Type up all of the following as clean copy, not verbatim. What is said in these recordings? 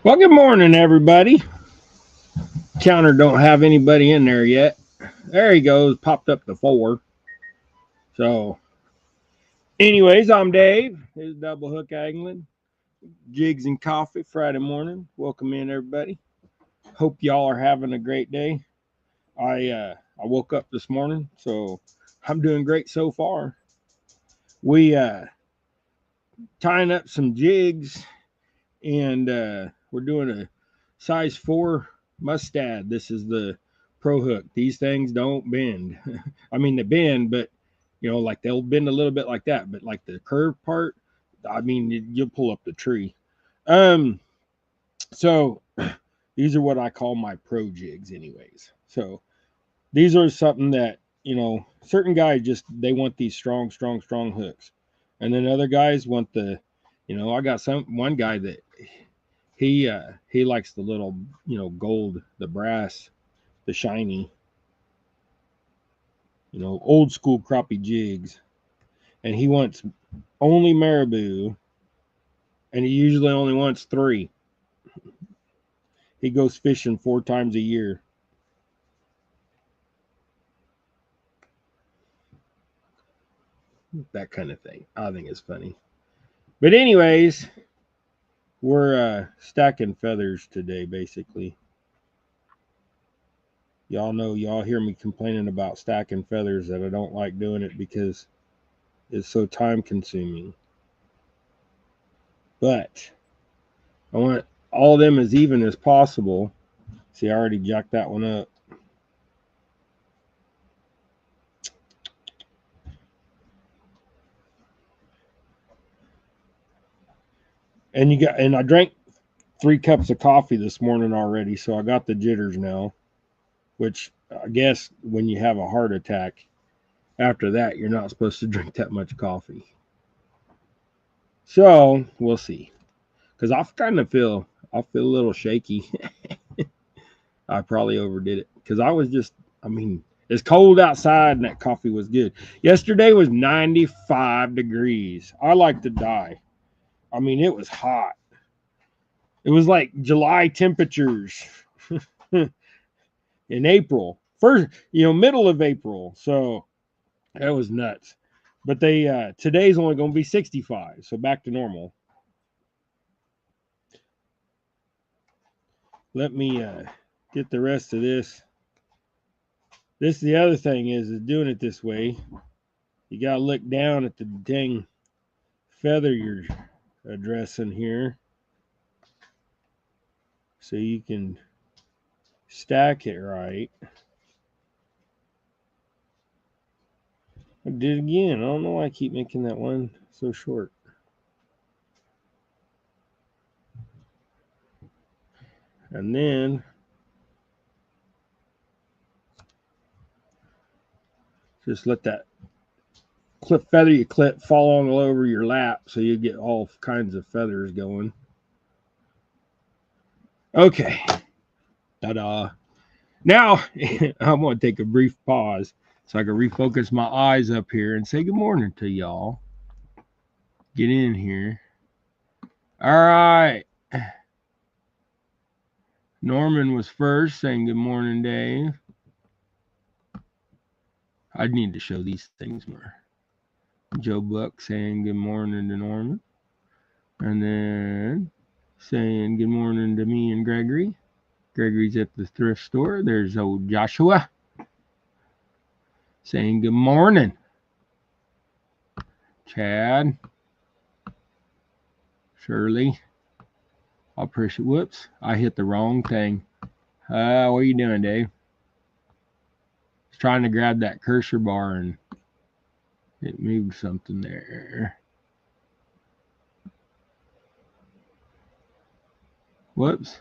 Well, good morning, everybody. Counter don't have anybody in there yet. There he goes, popped up to 4. So, anyways, I'm Dave. This is Double Hook Angling, Jigs and Coffee, Friday morning. Welcome in, everybody. Hope y'all are having a great day. I woke up this morning, so I'm doing great so far. We tying up some jigs, and we're doing a size 4 mustad. This is the pro hook. These things don't bend. I mean, they bend, but like they'll bend a little bit like that. But like the curved part, I mean, you'll pull up the tree. Um, so these are what I call my pro jigs, anyways. So these are something that certain guys just they want these strong hooks, and then other guys want the, I got one guy that he likes the little gold, the brass, the shiny, old school crappie jigs, and he wants only marabou, and he usually only wants 3. He goes fishing 4 times a year. That kind of thing. I think it's funny. But anyways, we're stacking feathers today, basically. Y'all hear me complaining about stacking feathers, that I don't like doing it because it's so time consuming. But I want all of them as even as possible. See, I already jacked that one up. And I drank 3 cups of coffee this morning already, so I got the jitters now, which I guess when you have a heart attack, after that, you're not supposed to drink that much coffee. So we'll see. Because I feel a little shaky. I probably overdid it because it's cold outside and that coffee was good. Yesterday was 95 degrees. I like to die. I mean, it was hot. It was like July temperatures in April. First, middle of April. So that was nuts. But today's only going to be 65, so back to normal. Let me get the rest of this. The other thing is doing it this way. You got to look down at the dang feather you're addressing here, so you can stack it right. I did it again. I don't know why I keep making that one so short. And then just let that feather you clip fall all over your lap, so you get all kinds of feathers going. Okay. Ta-da. Now, I'm going to take a brief pause so I can refocus my eyes up here and say good morning to y'all. Get in here. All right. Norman was first, saying good morning, Dave. I need to show these things more. Joe Buck saying good morning to Norman. And then saying good morning to me and Gregory. Gregory's at the thrift store. There's old Joshua saying good morning. Chad. Shirley. I'll push it. Whoops. I hit the wrong thing. What are you doing, Dave? Just trying to grab that cursor bar and it moved something there. Whoops.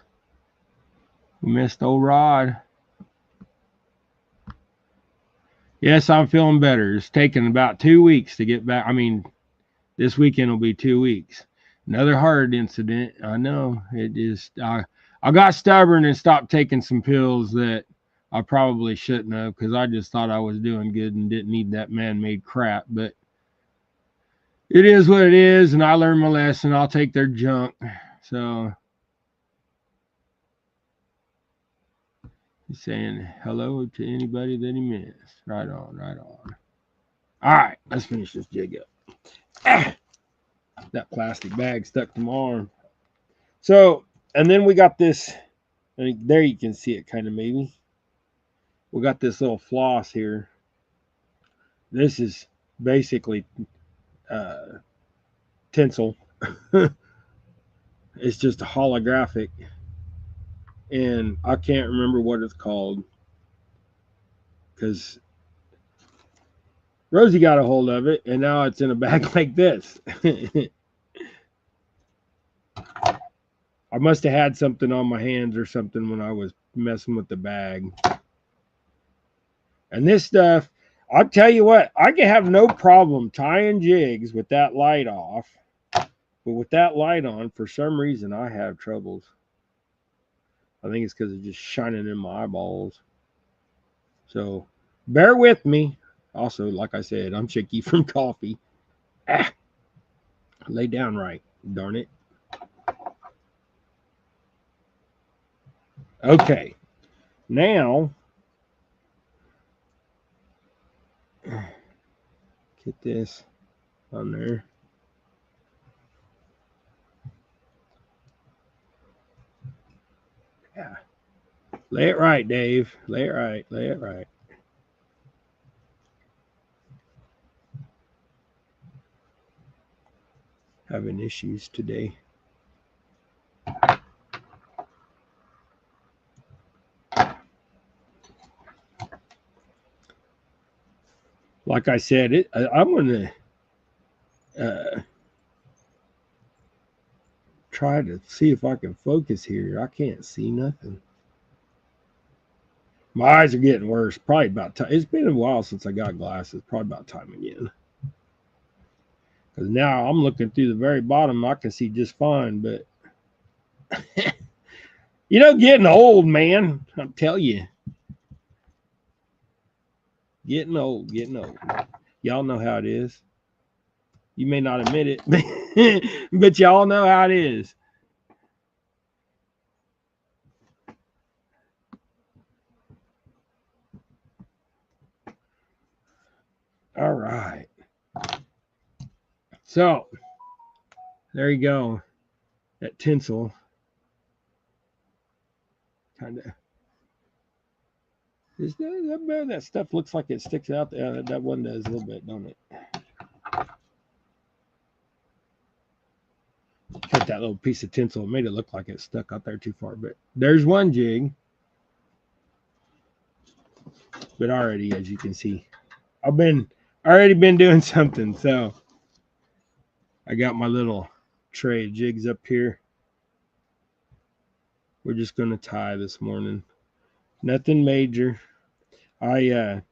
We missed old Rod. Yes, I'm feeling better. It's taken about 2 weeks to get back. I mean, this weekend will be 2 weeks. Another heart incident. I know. It is. I got stubborn and stopped taking some pills that I probably shouldn't have, because I just thought I was doing good and didn't need that man-made crap. But it is what it is, and I learned my lesson. I'll take their junk. So He's saying hello to anybody that he missed. Right on, right on. All right, let's finish this jig up. Ah, that plastic bag stuck to my arm. So, and then we got this. There you can see it kind of maybe. We got this little floss here. This is basically tinsel. It's just a holographic, and I can't remember what it's called because Rosie got a hold of it, and now it's in a bag like this. I must have had something on my hands or something when I was messing with the bag. And this stuff, I'll tell you what, I can have no problem tying jigs with that light off. But with that light on, for some reason, I have troubles. I think it's because it's just shining in my eyeballs. So bear with me. Also, like I said, I'm Chicky from Coffee. Ah, lay down right, darn it. Okay, now get this on there. Yeah, lay it right, Dave. Lay it right. Lay it right. Having issues today. Like I said, I'm going to try to see if I can focus here. I can't see nothing. My eyes are getting worse. Probably about time. It's been a while since I got glasses. Probably about time again. Because now I'm looking through the very bottom. I can see just fine. But, getting old, man. I'll tell you. Getting old. Y'all know how it is. You may not admit it, but y'all know how it is. All right. So, there you go. That tinsel. Kind of. That stuff looks like it sticks out there. That one does a little bit, don't it? Cut that little piece of tinsel. It made it look like it stuck out there too far. But there's one jig. But already, as you can see, I've already been doing something. So I got my little tray of jigs up here. We're just gonna tie this morning. Nothing major. I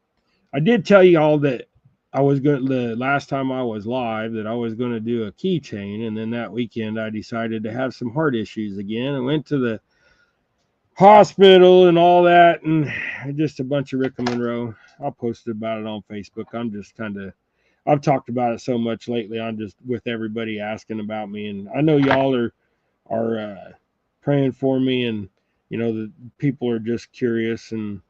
did tell you all that I was going the last time I was live that I was going to do a keychain, and then that weekend I decided to have some heart issues again. I went to the hospital and all that, and just a bunch of Rick and Monroe. I'll post about it on Facebook. I'm just I've talked about it so much lately. I'm just with everybody asking about me, and I know y'all are praying for me, and the people are just curious and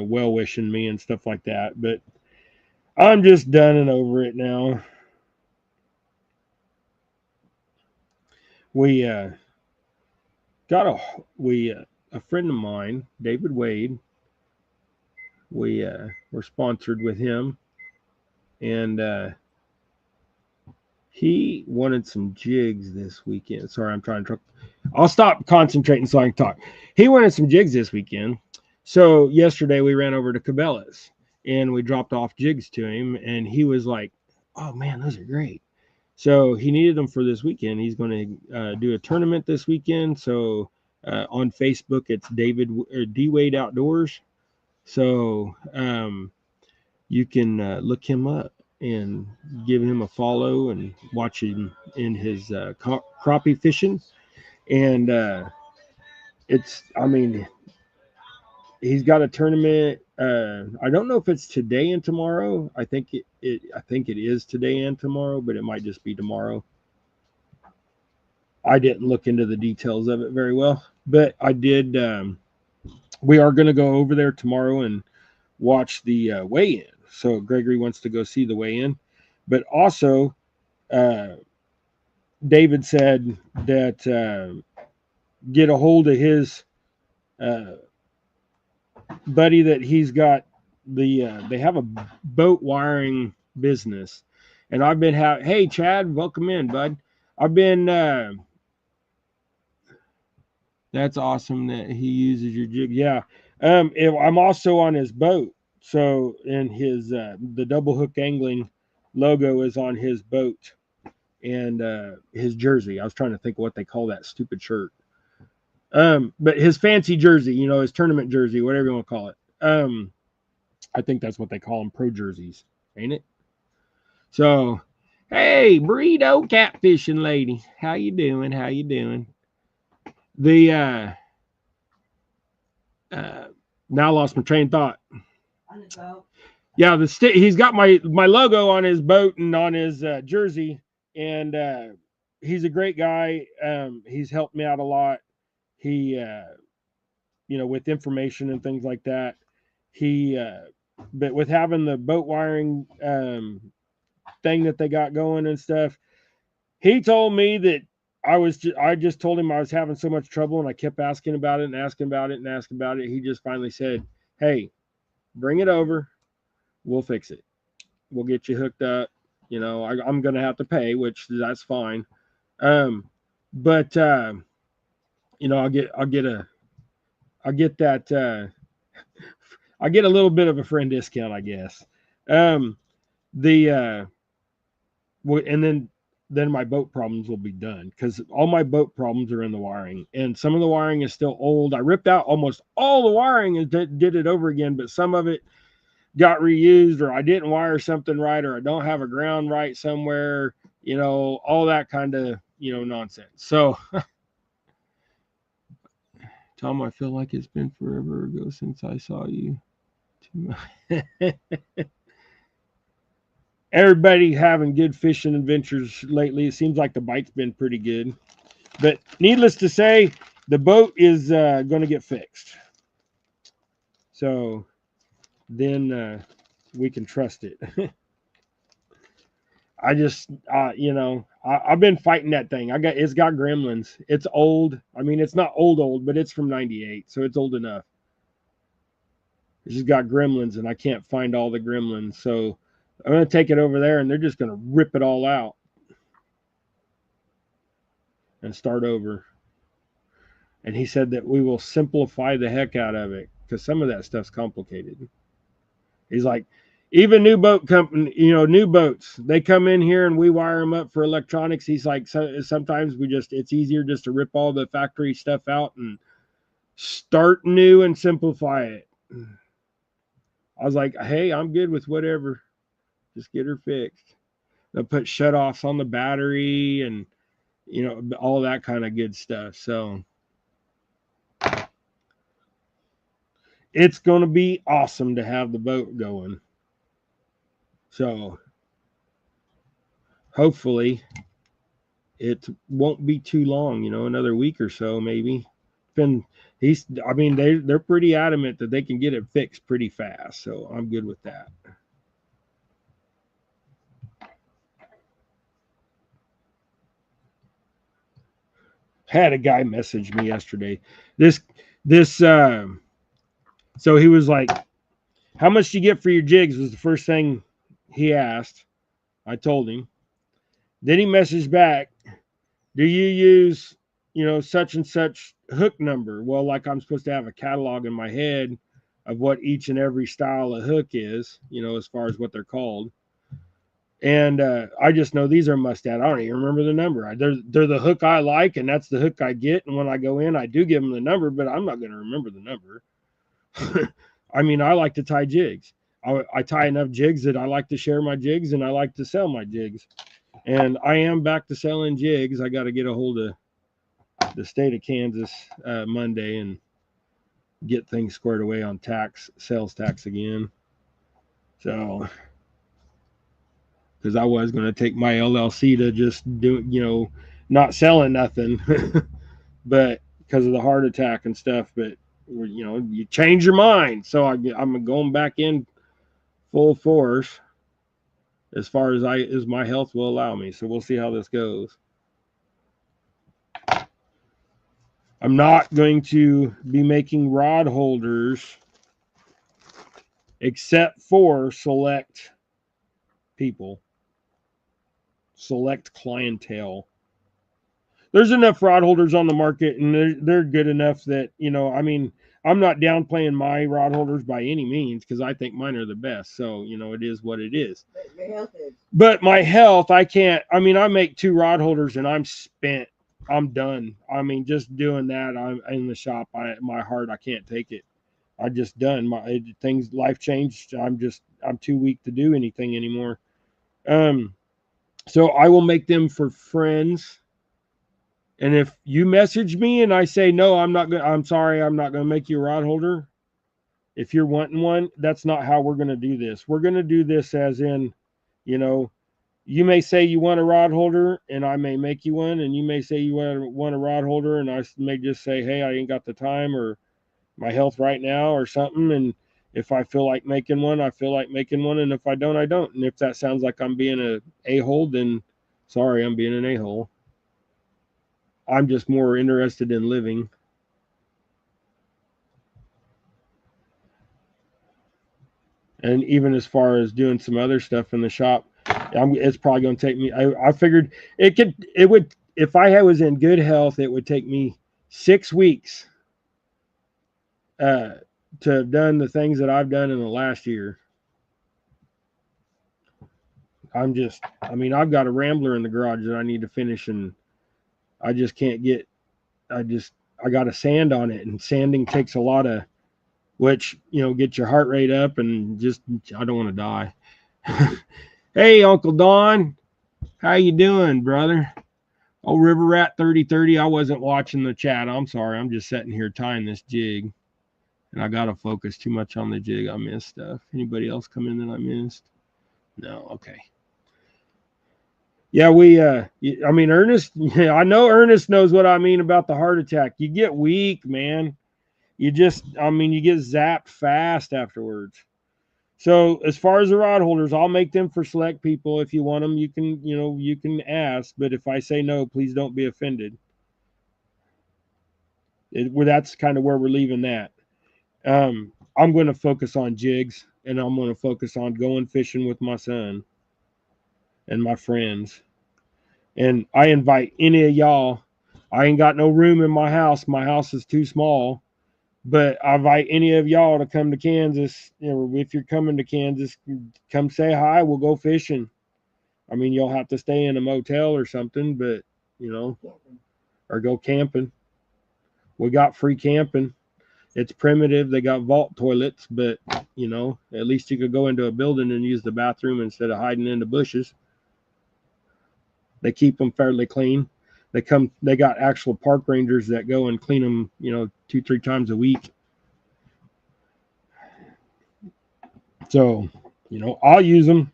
well wishing me and stuff like that. But I'm just done and over it now. We got a friend of mine, David Wade. We were sponsored with him, and he wanted some jigs this weekend. Sorry, I'm trying to. I'll stop concentrating so I can talk. He wanted some jigs this weekend. So yesterday we ran over to Cabela's and we dropped off jigs to him, and he was like, "Oh man, those are great." So he needed them for this weekend. He's going to do a tournament this weekend. So on Facebook, it's D Wade Outdoors. So you can look him up and give him a follow and watch him in his crappie fishing. And he's got a tournament. I don't know if it's today and tomorrow. I think it is today and tomorrow, but it might just be tomorrow. I didn't look into the details of it very well, but I did. we are going to go over there tomorrow and watch the weigh-in. So Gregory wants to go see the weigh-in, but also uh, David said that get a hold of his uh, buddy that he's got they have a boat wiring business, and I've been hey Chad, welcome in, bud. I've been that's awesome that he uses your jig. Yeah. I'm also on his boat. So in his the double hook angling logo is on his boat and his jersey. I was trying to think of what they call that stupid shirt. But his fancy jersey, his tournament jersey, whatever you want to call it. I think that's what they call them, pro jerseys, ain't it? So, hey, burrito catfishing lady, how you doing? How you doing? The now I lost my train of thought. On his boat. Yeah, he's got my logo on his boat and on his jersey, and he's a great guy. He's helped me out a lot. He, with information and things like that. But with having the boat wiring thing that they got going and stuff, he told me that I just told him I was having so much trouble, and I kept asking about it and asking about it and asking about it. He just finally said, "Hey, bring it over. We'll fix it. We'll get you hooked up. I'm going to have to pay, which that's fine. But I'll get that. I get a little bit of a friend discount, I guess. And then my boat problems will be done, because all my boat problems are in the wiring, and some of the wiring is still old. I ripped out almost all the wiring and did it over again, but some of it got reused, or I didn't wire something right, or I don't have a ground right somewhere, all that kind of, nonsense. So, Tom, I feel like it's been forever ago since I saw you. Everybody having good fishing adventures lately. It seems like the bite's been pretty good. But needless to say, the boat is going to get fixed. So then we can trust it. I just, I've been fighting that thing. It's got gremlins. It's old. I mean, it's not old, but it's from '98, so it's old enough. It's just got gremlins, and I can't find all the gremlins. So I'm going to take it over there, and they're just going to rip it all out and start over. And he said that we will simplify the heck out of it, because some of that stuff's complicated. He's like, even new boat company, new boats, they come in here and we wire them up for electronics. He's like, sometimes it's easier just to rip all the factory stuff out and start new and simplify it. I was like, hey, I'm good with whatever. Just get her fixed. They'll put shutoffs on the battery and, all that kind of good stuff. So it's going to be awesome to have the boat going. So hopefully it won't be too long, another week or so, maybe. They're pretty adamant that they can get it fixed pretty fast. So I'm good with that. Had a guy message me yesterday. So he was like, how much do you get for your jigs? Was the first thing he asked. I told him. Then he messaged back, do you use, such and such hook number? Well, like I'm supposed to have a catalog in my head of what each and every style of hook is, as far as what they're called. And I just know these are must-add. I don't even remember the number. They're the hook I like, and that's the hook I get. And when I go in, I do give them the number, but I'm not going to remember the number. I mean, I like to tie jigs. I tie enough jigs that I like to share my jigs, and I like to sell my jigs. And I am back to selling jigs. I got to get a hold of the state of Kansas Monday and get things squared away on sales tax again. So, because I was going to take my LLC to just do, not selling nothing, but because of the heart attack and stuff. But you change your mind. So I'm going back in full force as far as my health will allow me. So we'll see how this goes. I'm not going to be making rod holders except for select people, select clientele. There's enough rod holders on the market, and they're good enough that, I mean, I'm not downplaying my rod holders by any means because I think mine are the best. So, it is what it is. But your health is. But my health, I can't. I mean, I make 2 rod holders and I'm spent. I'm done. I mean, just doing that, I'm in the shop. My heart, I can't take it. I just done. Life changed. I'm too weak to do anything anymore. So I will make them for friends. And if you message me and I say no, I'm sorry, I'm not gonna make you a rod holder. If you're wanting one, that's not how we're gonna do this. We're gonna do this as in, you know, you may say you want a rod holder and I may make you one, and you may say you want a rod holder and I may just say, hey, I ain't got the time or my health right now or something. And if I feel like making one, I feel like making one. And if I don't, I don't. And if that sounds like I'm being an a-hole, then sorry, I'm being an a-hole. I'm just more interested in living. And even as far as doing some other stuff in the shop, it's probably going to take me. I figured it would, if I was in good health, it would take me 6 weeks to have done the things that I've done in the last year. I've got a Rambler in the garage that I need to finish, and I just can't get. I got to sand on it, and sanding takes a lot of, which get your heart rate up, and just I don't want to die. Hey, Uncle Don, how you doing, brother? Oh, River Rat 3030. I wasn't watching the chat. I'm sorry. I'm just sitting here tying this jig, and I gotta focus too much on the jig. I missed stuff. Anybody else come in that I missed? No. Okay. Yeah, Ernest. Yeah, I know Ernest knows what I mean about the heart attack. You get weak, man. You get zapped fast afterwards. So as far as the rod holders, I'll make them for select people. If you want them, you can ask. But if I say no, please don't be offended. That's kind of where we're leaving that. I'm going to focus on jigs, and I'm going to focus on going fishing with my son and my friends. And I invite any of y'all. I ain't got no room in my house. My house is too small. But I invite any of y'all to come to Kansas. If you're coming to Kansas, come say hi. We'll go fishing. I mean, you'll have to stay in a motel or something, but or go camping. We got free camping. It's primitive. They got vault toilets, but at least you could go into a building and use the bathroom instead of hiding in the bushes. They keep them fairly clean. They got actual park rangers that go and clean them, 2-3 times a week. So, I'll use them.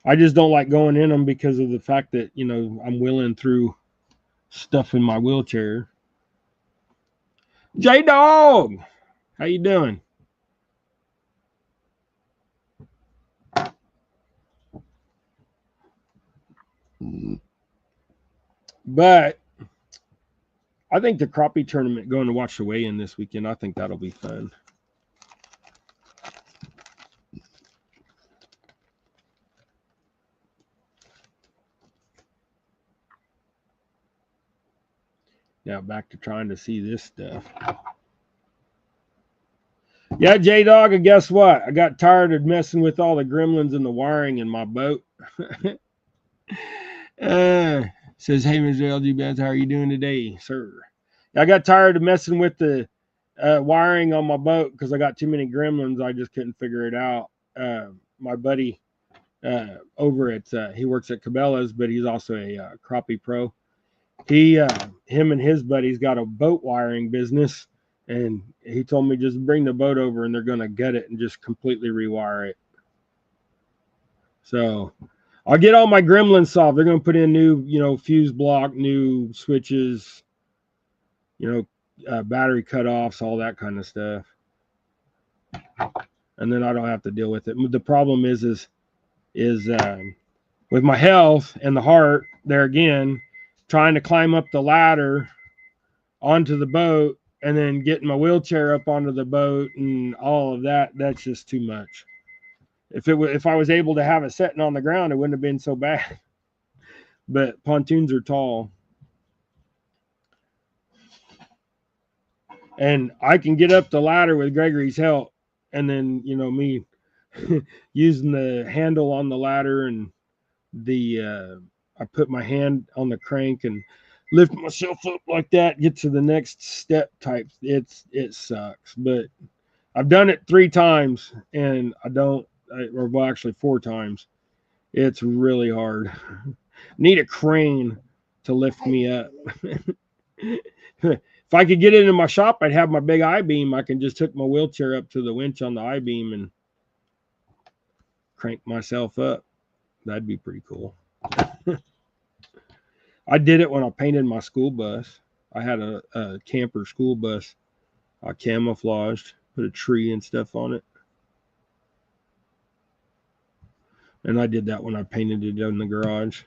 I just don't like going in them because of the fact that, I'm wheeling through stuff in my wheelchair. J-Dog, how you doing? But I think the crappie tournament, going to watch the weigh-in this weekend, I think that'll be fun. Now back to trying to see this stuff. Yeah, J-Dog, and guess what? I got tired of messing with all the gremlins and the wiring in my boat. Says, hey, Mr. LG Benz, how are you doing today, sir? I got tired of messing with the wiring on my boat because I got too many gremlins. I just couldn't figure it out. My buddy over at, he works at Cabela's, but he's also a crappie pro. Him and his buddies got a boat wiring business, and he told me just bring the boat over and they're going to gut it and just completely rewire it. So I'll get all my gremlins solved. They're going to put in new, fuse block, new switches, battery cutoffs, all that kind of stuff. And then I don't have to deal with it. The problem is with my health and the heart, there again, trying to climb up the ladder onto the boat and then getting my wheelchair up onto the boat and all of that, that's just too much. If I was able to have it sitting on the ground, it wouldn't have been so bad. But pontoons are tall. And I can get up the ladder with Gregory's help. And then, me using the handle on the ladder and I put my hand on the crank and lift myself up like that, get to the next step type. It sucks, but I've done it 3 times and actually 4 times. It's really hard. Need a crane to lift me up. If I could get it in my shop, I'd have my big I-beam. I can just hook my wheelchair up to the winch on the I-beam and crank myself up. That'd be pretty cool. I did it when I painted my school bus. I had a camper school bus. I camouflaged, put a tree and stuff on it. And I did that when I painted it in the garage.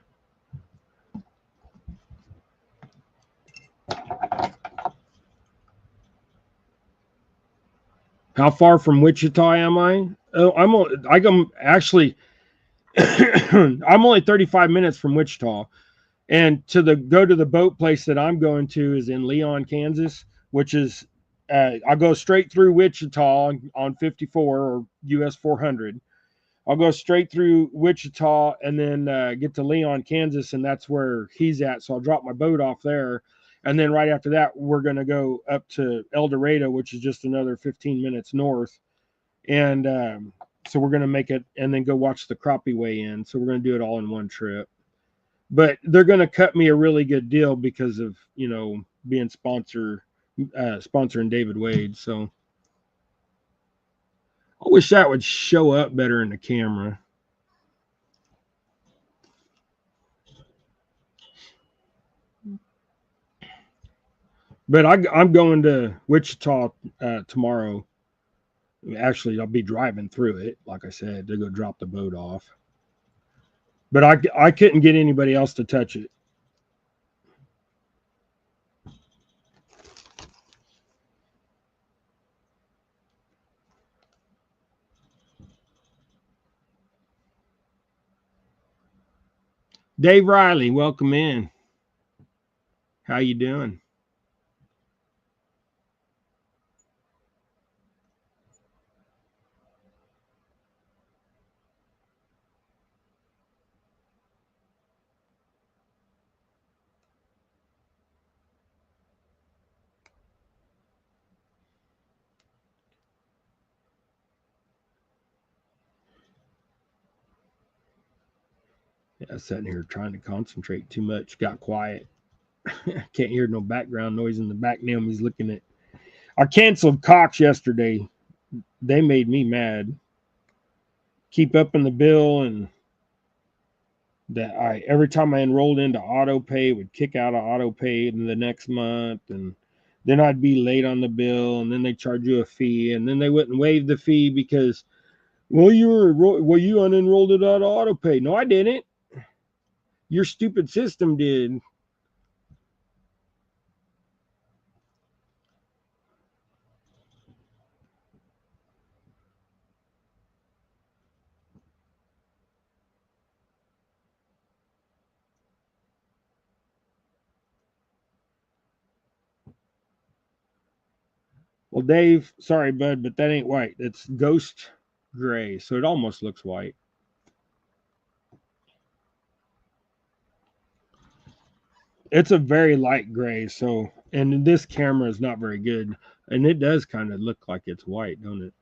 How far from Wichita am I? Oh, I'm actually I'm only 35 minutes from Wichita. And go to the boat place that I'm going to is in Leon, Kansas, which is I'll go straight through Wichita on 54 or US 400. I'll go straight through Wichita and then get to Leon, Kansas, and that's where he's at. So I'll drop my boat off there. And then right after that, we're going to go up to El Dorado, which is just another 15 minutes north. And so we're going to make it and then go watch the crappie weigh in. So we're going to do it all in one trip. But they're going to cut me a really good deal because of, being sponsoring David Wade. So I wish that would show up better in the camera. But I'm going to Wichita tomorrow. Actually, I'll be driving through it, like I said, to go drop the boat off. But I couldn't get anybody else to touch it. Dave Riley, welcome in. How you doing? Yeah, sitting here trying to concentrate too much. Got quiet. Can't hear no background noise in the back. Naomi's looking at. I canceled Cox yesterday. They made me mad. Keep up in the bill, and that every time I enrolled into auto pay, it would kick out of auto pay in the next month, and then I'd be late on the bill, and then they charge you a fee, and then they wouldn't waive the fee because, you unenrolled it out of auto pay. No, I didn't. Your stupid system did. Well, Dave, sorry, bud, but that ain't white. It's ghost gray, so it almost looks white. It's a very light gray, so, and this camera is not very good, and it does kind of look like it's white, don't it?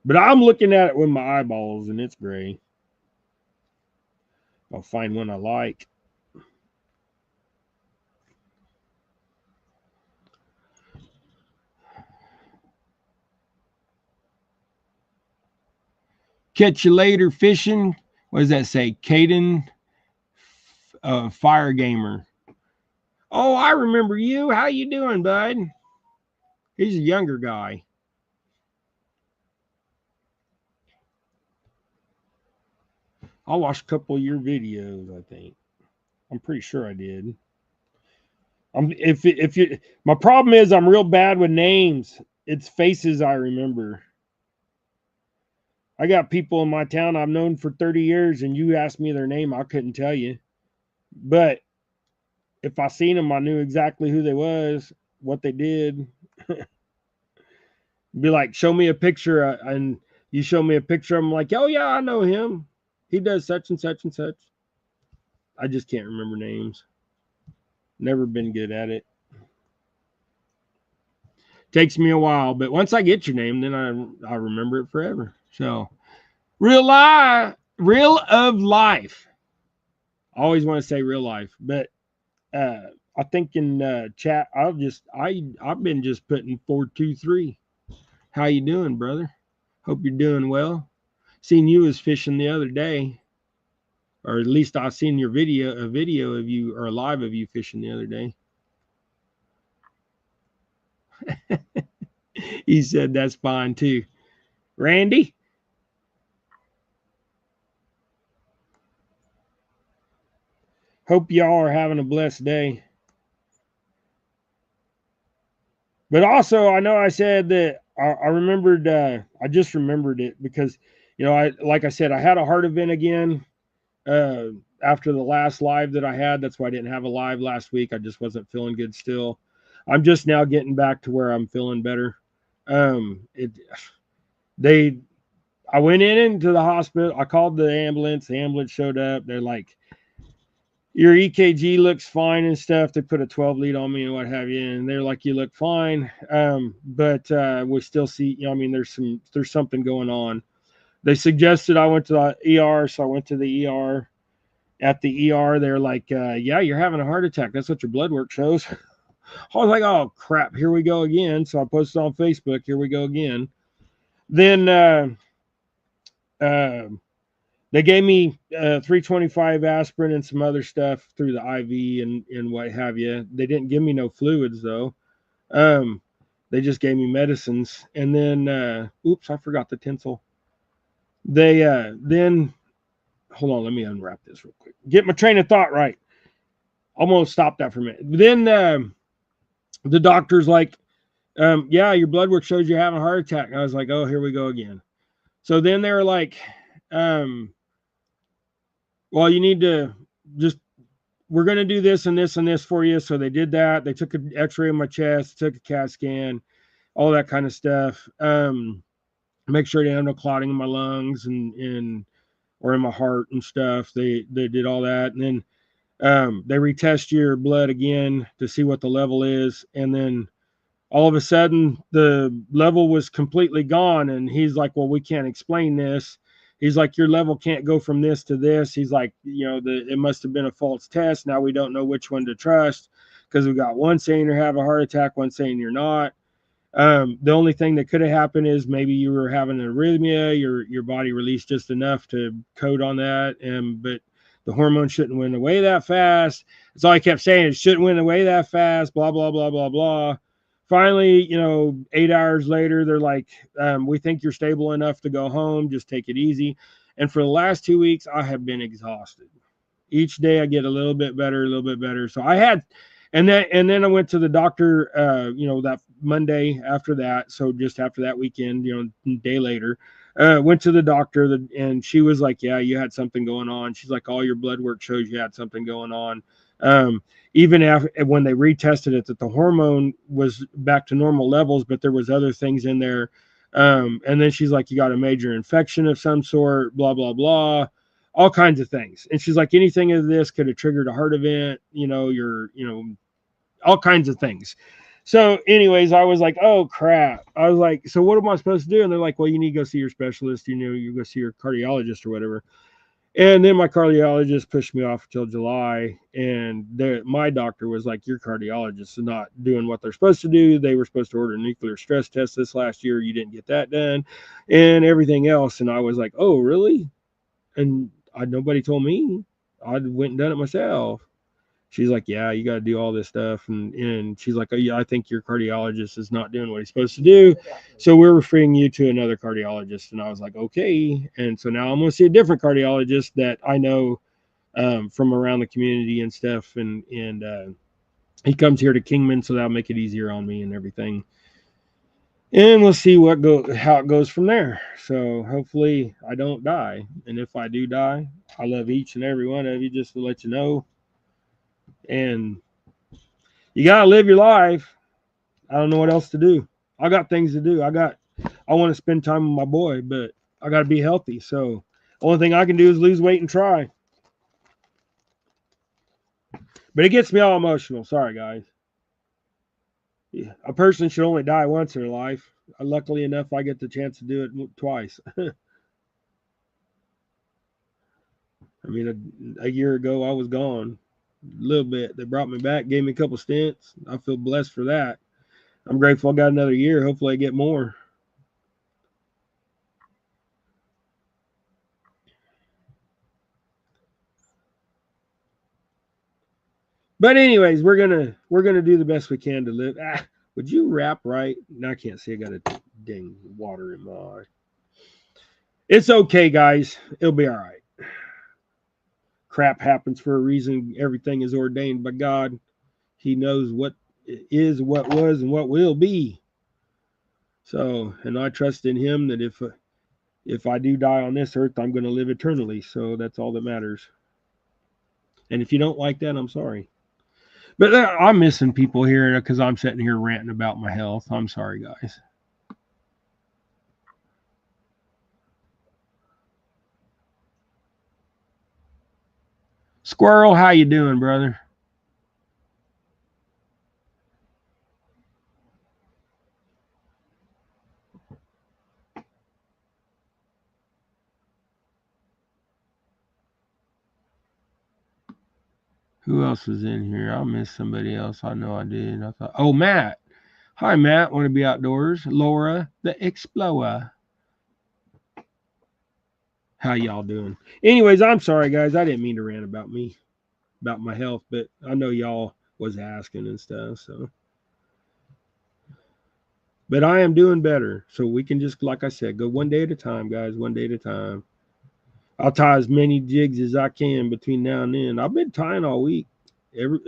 But I'm looking at it with my eyeballs, and it's gray. I'll find one I like. Catch you later fishing. What does that say? Caden Fire Gamer. Oh, I remember you. How you doing, bud? He's a younger guy. I watched a couple of your videos, I think. I'm pretty sure I did. If you my problem is I'm real bad with names. It's faces I remember. I got people in my town I've known for 30 years, and you asked me their name, I couldn't tell you. But if I seen them, I knew exactly who they was, what they did. Be like, show me a picture, and you show me a picture. I'm like, oh yeah, I know him. He does such and such and such. I just can't remember names. Never been good at it. Takes me a while, but once I get your name, then I remember it forever. So real of life. I always want to say real life, but I think in chat I've been just putting 423. How you doing, brother? Hope you're doing well. Seen you was fishing the other day, or at least I seen a video of you or a live of you fishing the other day. He said that's fine too. Randy, hope y'all are having a blessed day. But also, I know I said that I remembered. I just remembered it because, like I said, I had a heart event again uh, after the last live that I had. That's why I didn't have a live last week. I just wasn't feeling good still. I'm just now getting back to where I'm feeling better. It they I went into the hospital. I called the ambulance. The ambulance showed up. They're like, your EKG looks fine and stuff. They put a 12 lead on me and what have you, and they're like, you look fine, but we still see. There's something going on. They suggested I went to the ER, so I went to the ER. At the ER, they're like, yeah, you're having a heart attack. That's what your blood work shows. I was like, oh crap, here we go again. So I posted on Facebook, here we go again. Then uh, they gave me 325 aspirin and some other stuff through the IV and what have you. They didn't give me no fluids though. Um, they just gave me medicines. And then, oops, I forgot the tinsel. They then hold on, let me unwrap this real quick. Get my train of thought right. I'm gonna stop that for a minute. Then the doctor's like, yeah, your blood work shows you're having a heart attack. And I was like, oh, here we go again. So then they were like, well, you need to just, we're going to do this and this and this for you. So they did that. They took an x-ray of my chest, took a CAT scan, all that kind of stuff. Make sure they have no clotting in my lungs and or in my heart and stuff. They did all that. And then they retest your blood again to see what the level is. And then all of a sudden the level was completely gone. And he's like, well, we can't explain this. He's like, your level can't go from this to this. He's like, it must have been a false test. Now we don't know which one to trust because we got one saying you're having a heart attack, one saying you're not. The only thing that could have happened is maybe you were having an arrhythmia. Your body released just enough to code on that, but the hormone shouldn't went away that fast. That's all I kept saying. It shouldn't went away that fast. Blah blah blah blah blah. Finally, 8 hours later, they're like, we think you're stable enough to go home. Just take it easy. And for the last 2 weeks, I have been exhausted. Each day I get a little bit better, a little bit better. So I had, and then I went to the doctor, that Monday after that. So just after that weekend, a day later, went to the doctor and she was like, yeah, you had something going on. She's like, all your blood work shows you had something going on. Even after when they retested it, that the hormone was back to normal levels, but there was other things in there. And then she's like, you got a major infection of some sort, blah, blah, blah, all kinds of things. And she's like, anything of this could have triggered a heart event, all kinds of things. So anyways, I was like, oh crap. I was like, so what am I supposed to do? And they're like, well, you need to go see your specialist, you go see your cardiologist or whatever. And then my cardiologist pushed me off until July. And my doctor was like, your cardiologist is not doing what they're supposed to do. They were supposed to order a nuclear stress test this last year. You didn't get that done and everything else. And I was like, oh, really? And nobody told me. I went and done it myself. she's like, yeah, you got to do all this stuff. And she's like, oh, yeah, I think your cardiologist is not doing what he's supposed to do. So we're referring you to another cardiologist. And I was like, okay. And so now I'm going to see a different cardiologist that I know from around the community and stuff. And he comes here to Kingman, so that'll make it easier on me and everything. And we'll see how it goes from there. So hopefully I don't die. And if I do die, I love each and every one of you, just to let you know. And you gotta live your life. I don't know what else to do. I got things to do. I want to spend time with my boy, but I gotta be healthy. So the only thing I can do is lose weight and try. But it gets me all emotional. Sorry, guys. Yeah, a person should only die once in their life. Luckily enough, I get the chance to do it twice. I mean, a year ago, I was gone a little bit. They brought me back, gave me a couple stints. I feel blessed for that. I'm grateful I got another year. Hopefully, I get more. But anyways, we're gonna do the best we can to live. Would you rap right? No, I can't see. I got a dang water in my eye. It's okay, guys. It'll be all right. Crap happens for a reason. Everything is ordained by God. He knows what is, what was, and what will be. So, and I trust in Him that if I do die on this earth, I'm going to live eternally. So that's all that matters. And if you don't like that, I'm sorry. But I'm missing people here because I'm sitting here ranting about my health. I'm sorry, guys. Squirrel, how you doing, brother? Who else was in here? I missed somebody else. I know I did. I thought, oh, Matt. Hi, Matt. Want to be outdoors? Laura, the Explorer. How y'all doing? Anyways, I'm sorry, guys. I didn't mean to rant about me, about my health, but I know y'all was asking and stuff. So, but I am doing better. So we can just, like I said, go one day at a time, guys. One day at a time. I'll tie as many jigs as I can between now and then. I've been tying all week.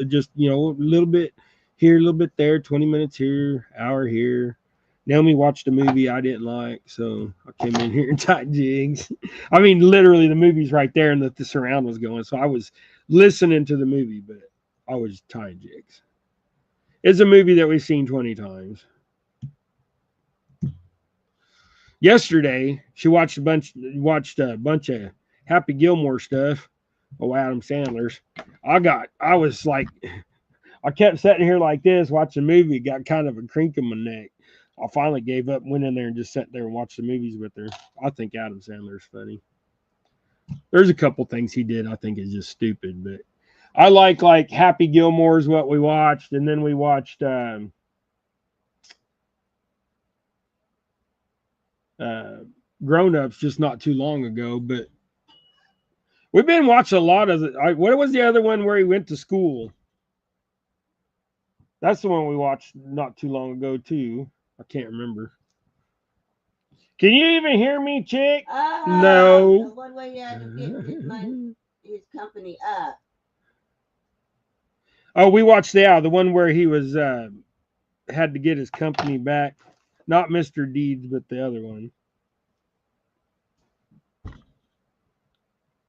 Just a little bit here, a little bit there. 20 minutes here, hour here. Naomi watched a movie I didn't like, so I came in here and tied jigs. I mean, literally, the movie's right there, and the surround was going, so I was listening to the movie, but I was tying jigs. It's a movie that we've seen 20 times. Yesterday, she watched a bunch of Happy Gilmore stuff. Oh, Adam Sandler's. I was like, I kept sitting here like this, watching the movie, got kind of a crink in my neck. I finally gave up, went in there and just sat there and watched the movies with her. I think Adam Sandler's funny. There's a couple things he did I think is just stupid, but I like Happy Gilmore is what we watched, and then we watched uh, Grown Ups just not too long ago. But we've been watching a lot of what was the other one where he went to school? That's the one we watched not too long ago too. I can't remember. Can you even hear me, chick? No. The one way you had to get his company up. Oh, we watched the one where he was had to get his company back. Not Mr. Deeds, but the other one.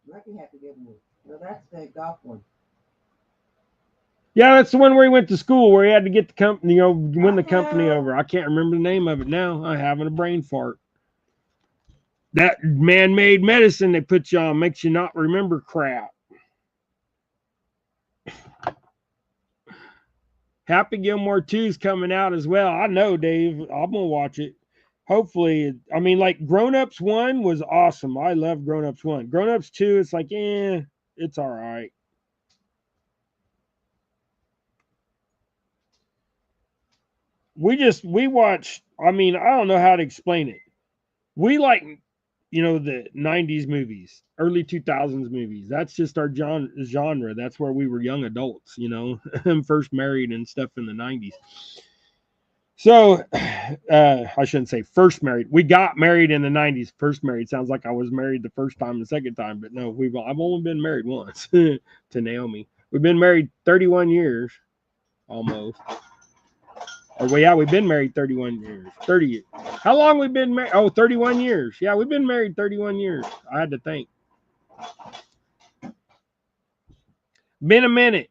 Lucky had to get one. No, that's the golf one. Yeah, that's the one where he went to school, where he had to get the company, win the company over. I can't remember the name of it now. I'm having a brain fart. That man-made medicine they put you on makes you not remember crap. Happy Gilmore 2 is coming out as well. I know, Dave. I'm gonna watch it. Hopefully, I mean, like Grown Ups 1 was awesome. I love Grown Ups 1. Grown Ups 2, it's like, it's all right. We watched. I mean, I don't know how to explain it. We like you know, the 90s movies, early 2000s movies. That's just our genre. That's where we were young adults, you know, first married and stuff in the 90s. So I shouldn't say first married. We got married in the 90s. First married sounds like I was married the first time, the second time, but no, I've only been married once to Naomi. We've been married 31 years almost. Or well, yeah, we've been married 31 years. 30 years. How long we been married? Oh, 31 years. Yeah, we've been married 31 years. I had to think. Been a minute.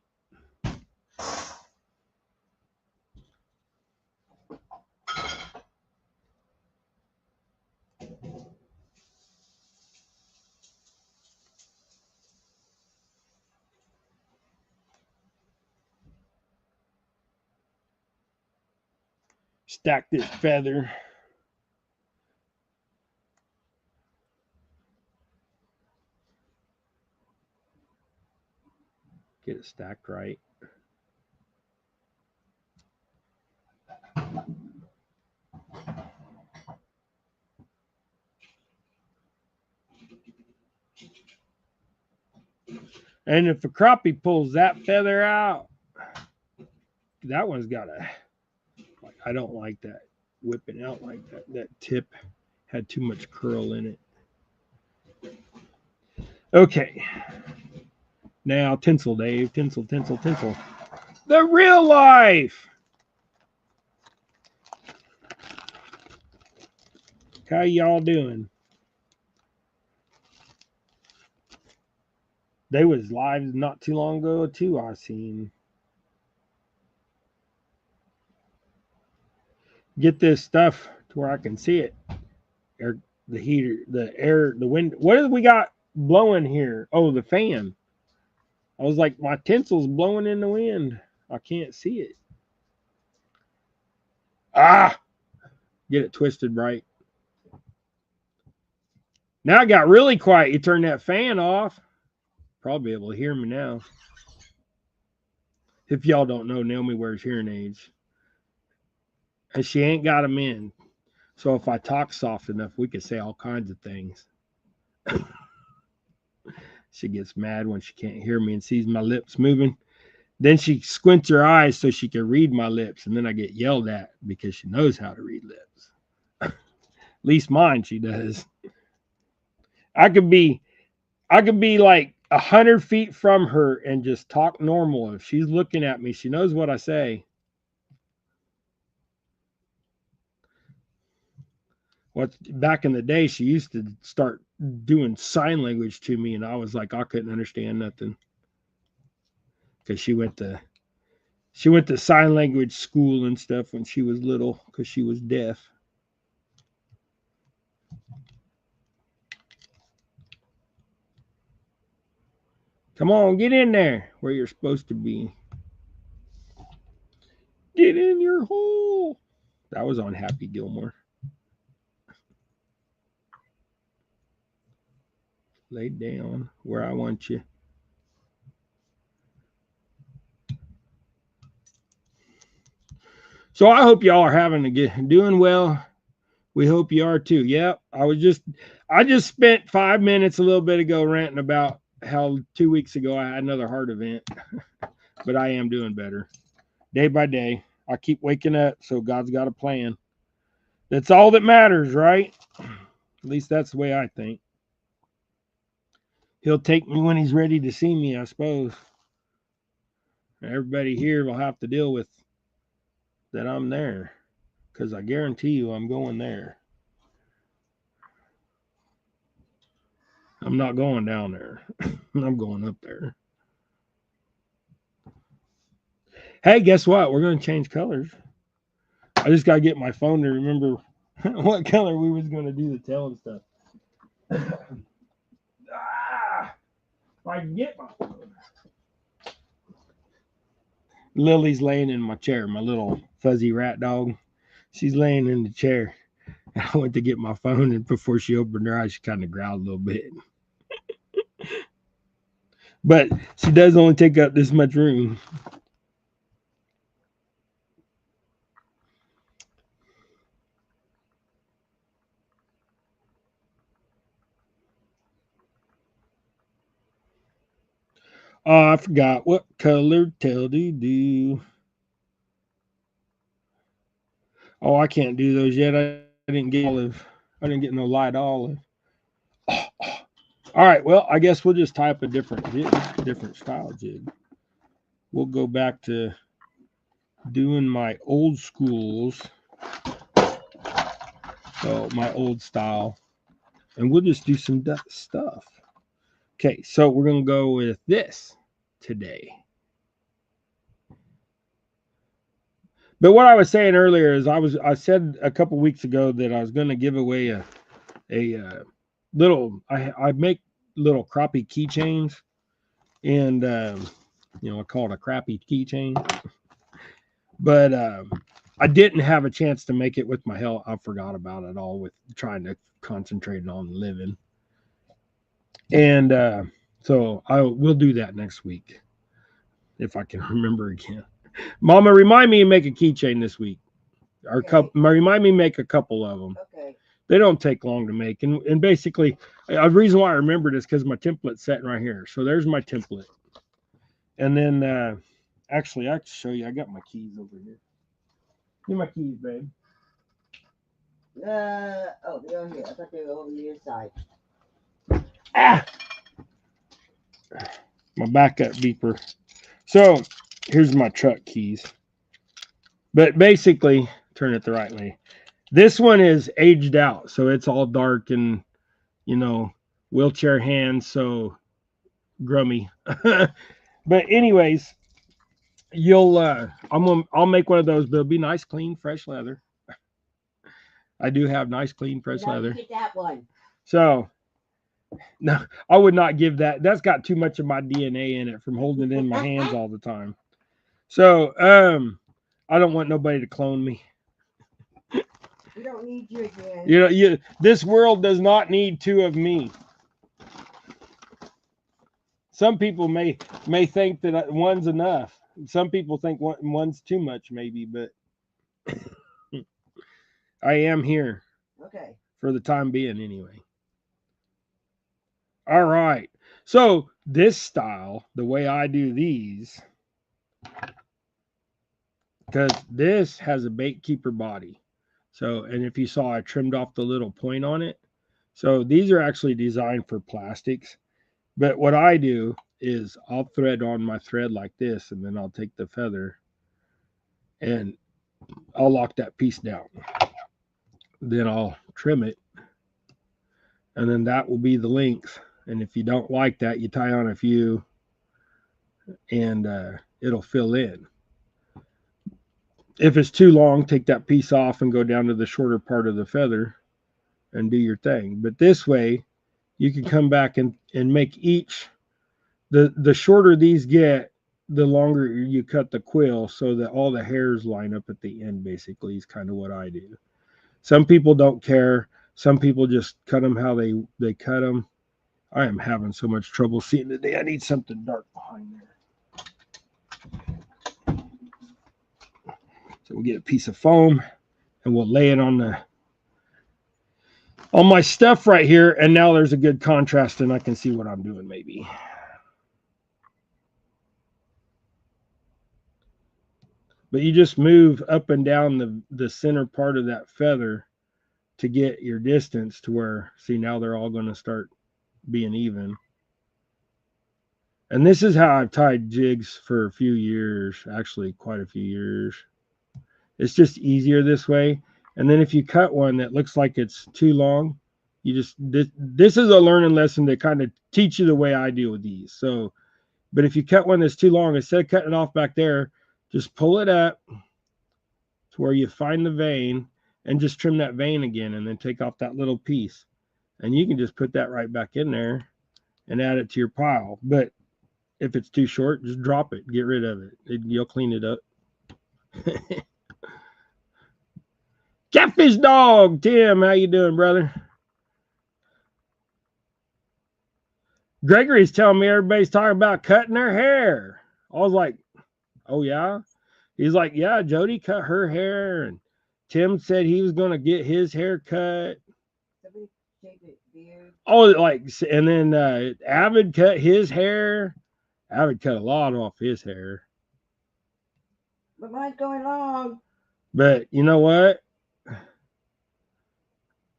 Stack this feather. Get it stacked right. And if a crappie pulls that feather out, that one's got a. I don't like that whipping out like that. That tip had too much curl in it. Okay. Now tinsel, Dave. Tinsel, tinsel, tinsel. The real life. How y'all doing? They was live not too long ago too. I seen. Get this stuff to where I can see it. Air, the heater, the air, the wind. What do we got blowing here? Oh, the fan. I was like, my tinsel's blowing in the wind. I can't see it. Ah, get it twisted right. Now it got really quiet. You turn that fan off. Probably able to hear me now. If y'all don't know, Naomi wears hearing aids. And she ain't got them in. So if I talk soft enough, we could say all kinds of things. She gets mad when she can't hear me and sees my lips moving. Then she squints her eyes so she can read my lips. And then I get yelled at because she knows how to read lips. At least mine, she does. I could be like 100 feet from her and just talk normal. If she's looking at me, she knows what I say. Back in the day, she used to start doing sign language to me, and I was like, I couldn't understand nothing because she went to sign language school and stuff when she was little because she was deaf. Come on, get in there where you're supposed to be. Get in your hole. That was on Happy Gilmore. Lay down where I want you. So I hope y'all are doing well. We hope you are too. Yep. I just spent 5 minutes a little bit ago ranting about how 2 weeks ago I had another heart event, but I am doing better day by day. I keep waking up, so God's got a plan. That's all that matters, right? At least that's the way I think. He'll take me when he's ready to see me, I suppose. Everybody here will have to deal with that I'm there, because I guarantee you I'm going there. I'm not going down there. I'm going up there. Hey, guess what? We're going to change colors. I just got to get my phone to remember what color we was going to do the tail and stuff. If I can get my phone. Lily's laying in my chair, my little fuzzy rat dog. She's laying in the chair. I went to get my phone, and before she opened her eyes, she kind of growled a little bit. But she does only take up this much room. Oh, I forgot what color tell do. Oh, I can't do those yet. I didn't get olive. I didn't get no light olive. All right. Well, I guess we'll just type a different jig, different style jig. We'll go back to doing my old schools. So my old style. And we'll just do some stuff. Okay, so we're gonna go with this today. But what I was saying earlier is I said a couple weeks ago that I was gonna give away a little I make little crappie keychains, and I call it a crappy keychain. But I didn't have a chance to make it with my health. I forgot about it all with trying to concentrate on living. And so I will do that next week if I can remember again. Mama, remind me to make a keychain this week. Or remind me to make a couple of them. Okay. They don't take long to make. And basically, the reason why I remembered is because my template's sitting right here. So there's my template. And then, actually, I can show you. I got my keys over here. Give me my keys, babe. They're on here. I thought they were over your side. Ah! My backup beeper. So here's my truck keys. But basically, turn it the right way. This one is aged out, so it's all dark and wheelchair hands, so grummy. But anyways, I'll make one of those, but it'll be nice, clean, fresh leather. I do have nice, clean, fresh leather. Get that one. So no, I would not give that. That's got too much of my DNA in it from holding it in my hands all the time. So I don't want nobody to clone me. We don't need you again. This world does not need two of me. Some people may think that one's enough. Some people think one's too much, maybe, but I am here. Okay. For the time being, anyway. All right. So this style, the way I do these, because this has a bait keeper body. So, and if you saw, I trimmed off the little point on it. So these are actually designed for plastics. But what I do is I'll thread on my thread like this, and then I'll take the feather and I'll lock that piece down. Then I'll trim it, and then that will be the length. And if you don't like that, you tie on a few, and it'll fill in. If it's too long, take that piece off and go down to the shorter part of the feather and do your thing. But this way, you can come back and make each, the shorter these get, the longer you cut the quill so that all the hairs line up at the end, basically, is kind of what I do. Some people don't care. Some people just cut them how they cut them. I am having so much trouble seeing today. I need something dark behind there. So we'll get a piece of foam and we'll lay it on my stuff right here. And now there's a good contrast and I can see what I'm doing maybe. But you just move up and down the center part of that feather to get your distance to where, see, now they're all going to start being even. And this is how I've tied jigs for a few years, actually quite a few years. It's just easier this way. And then if you cut one that looks like it's too long, this is a learning lesson to kind of teach you the way I deal with these. So, but if you cut one that's too long, instead of cutting it off back there, just pull it up to where you find the vein and just trim that vein again and then take off that little piece. And you can just put that right back in there and add it to your pile. But if it's too short, just drop it. Get rid of it. You'll clean it up. Catfish Dog, Tim, how you doing, brother? Gregory's telling me everybody's talking about cutting their hair. I was like, oh, yeah? He's like, yeah, Jody cut her hair, and Tim said he was going to get his hair cut. Oh, like, and then Avid cut his hair, I would cut a lot off his hair. But mine's going long. But you know what?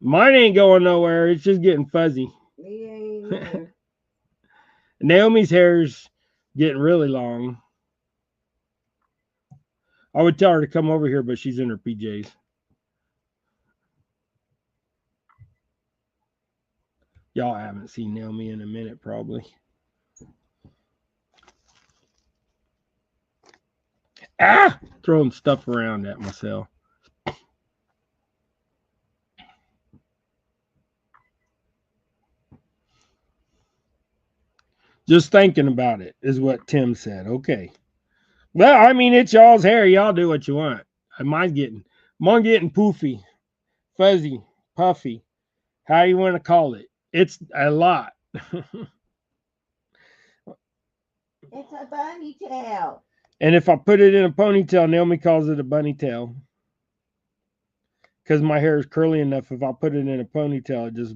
Mine ain't going nowhere. It's just getting fuzzy. Me ain't either. Naomi's hair's getting really long. I would tell her to come over here, but she's in her PJs. Y'all haven't seen Naomi in a minute, probably. Ah! Throwing stuff around at myself. Just thinking about it is what Tim said. Okay. Well, I mean, it's y'all's hair. Y'all do what you want. Mine's getting poofy, fuzzy, puffy. How you want to call it? It's a lot. It's a bunny tail. And if I put it in a ponytail, Naomi calls it a bunny tail. Because my hair is curly enough, if I put it in a ponytail, it just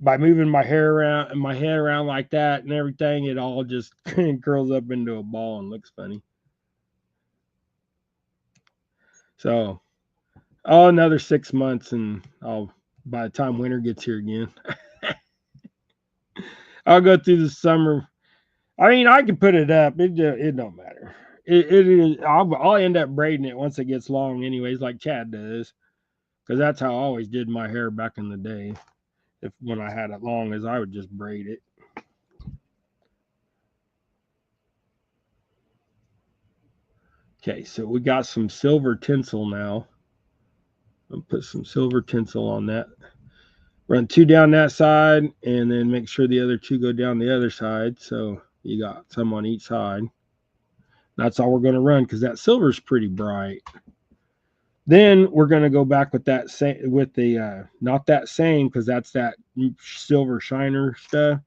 by moving my hair around and my head around like that and everything, it all just curls up into a ball and looks funny. So, another 6 months, and by the time winter gets here again, I'll go through the summer. I mean, I can put it up. It don't matter. It is. I'll end up braiding it once it gets long, anyways, like Chad does, because that's how I always did my hair back in the day. When I had it long, as I would just braid it. Okay, so we got some silver tinsel now. I'll put some silver tinsel on that. Run 2 down that side, and then make sure the other 2 go down the other side. So you got some on each side. That's all we're going to run because that silver's pretty bright. Then we're going to go back with that same, with the not that same, because that's that silver shiner stuff.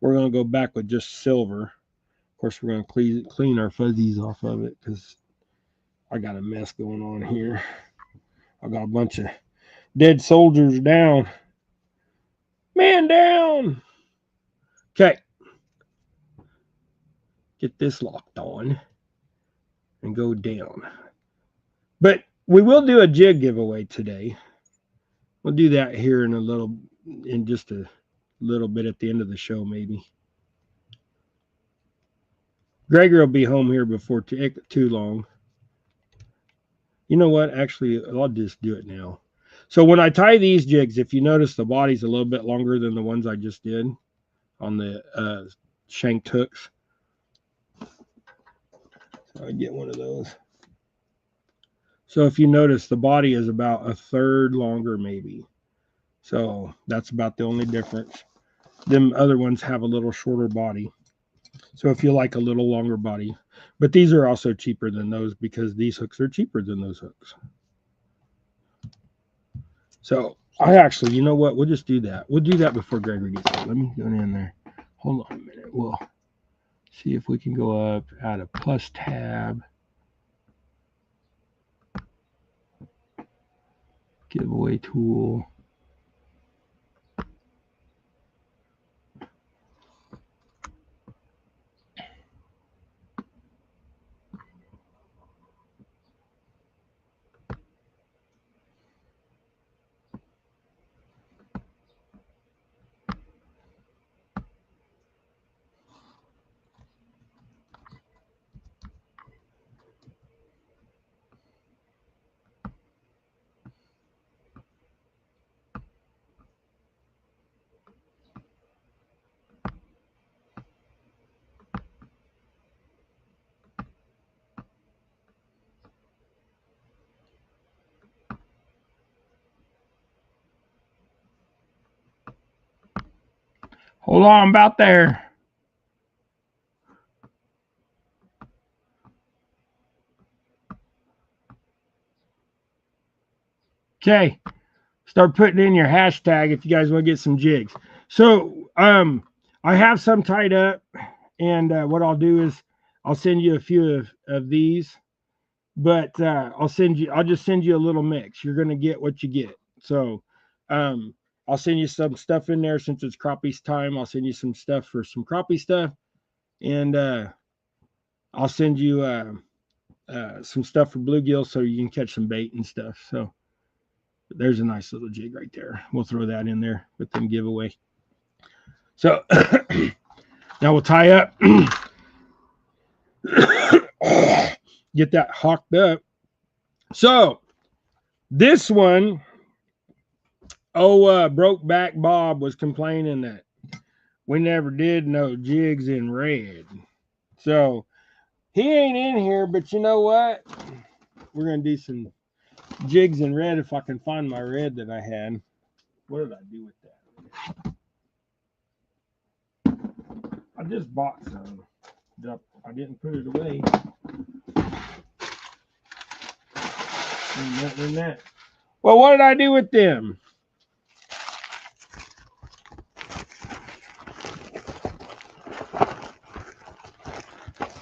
We're going to go back with just silver. Of course, we're going to clean our fuzzies off of it because I got a mess going on here. I got a bunch of dead soldiers down. Man down. Okay. Get this locked on and go down. But we will do a jig giveaway today. We'll do that here in just a little bit at the end of the show, maybe. Gregor will be home here before too long. You know what? Actually, I'll just do it now. So when I tie these jigs, if you notice, the body's a little bit longer than the ones I just did on the shanked hooks. So I get one of those. So if you notice, the body is about a third longer, maybe. So that's about the only difference. Them other ones have a little shorter body. So if you like a little longer body, but these are also cheaper than those because these hooks are cheaper than those hooks. So I actually, you know what? We'll just do that. We'll do that before Gregory gets here. Let me go in there. Hold on a minute. We'll see if we can go up, add a plus tab. Giveaway tool. Hold on about there. Okay. Start putting in your hashtag if you guys want to get some jigs. So I have some tied up, and what I'll do is I'll send you a few of these, but I'll just send you a little mix. You're gonna get what you get. So I'll send you some stuff in there since it's crappie time. I'll send you some stuff for some crappie stuff, and I'll send you some stuff for bluegill so you can catch some bait and stuff. So there's a nice little jig right there. We'll throw that in there with them giveaway. So now we'll tie up, get that hawked up. So this one, broke back Bob was complaining that we never did no jigs in red. So he ain't in here, but you know what? We're gonna do some jigs in red if I can find my red that I had. What did I do with that? I just bought some. I didn't put it away. And that. Well, what did I do with them?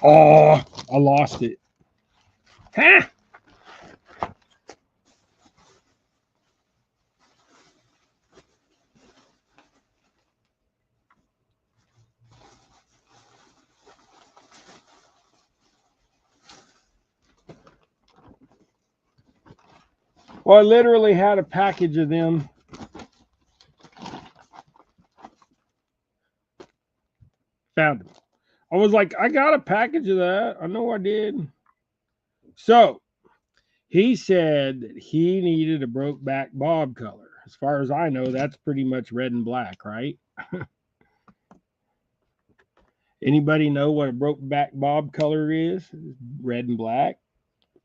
Oh, I lost it. Huh? Well, I literally had a package of them. Found them. I was like, I got a package of that. I know I did. So he said that he needed a broke back Bob color. As far as I know, that's pretty much red and black, right? Anybody know what a broke back Bob color is? Red and black.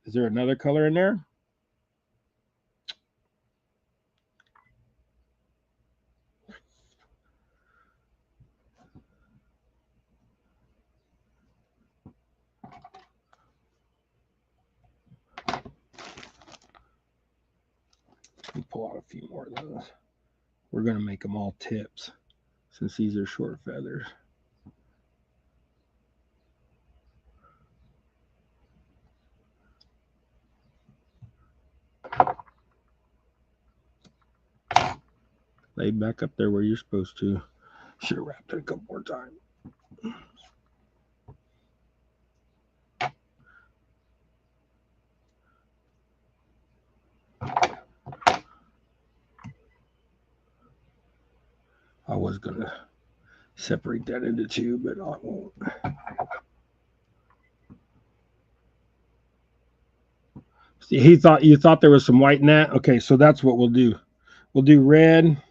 Is there another color in there? Let me pull out a few more of those. We're going to make them all tips since these are short feathers. Lay back up there where you're supposed to. Should have wrapped it a couple more times. I was going to separate that into two, but I won't. See, you thought there was some white in that? Okay, so that's what we'll do. We'll do red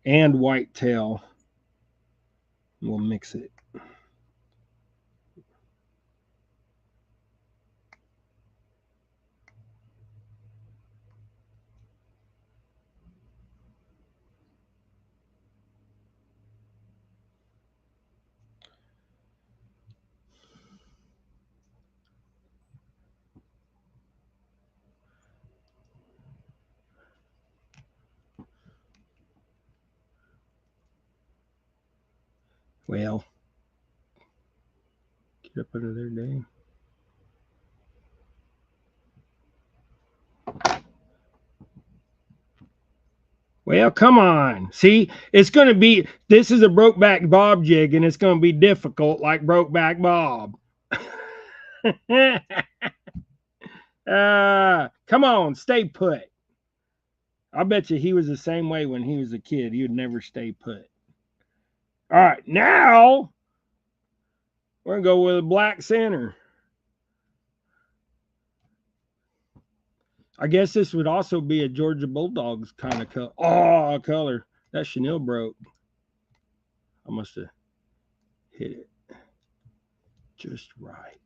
and white tail. We'll mix it. Well, get up under there, Dave. Well, come on. See, it's going to be, this is a Brokeback Bob jig, and it's going to be difficult like Brokeback Bob. Come on, stay put. I bet you he was the same way when he was a kid. He would never stay put. All right, now we're going to go with a black center. I guess this would also be a Georgia Bulldogs kind of color. Oh, color. That chenille broke. I must have hit it just right.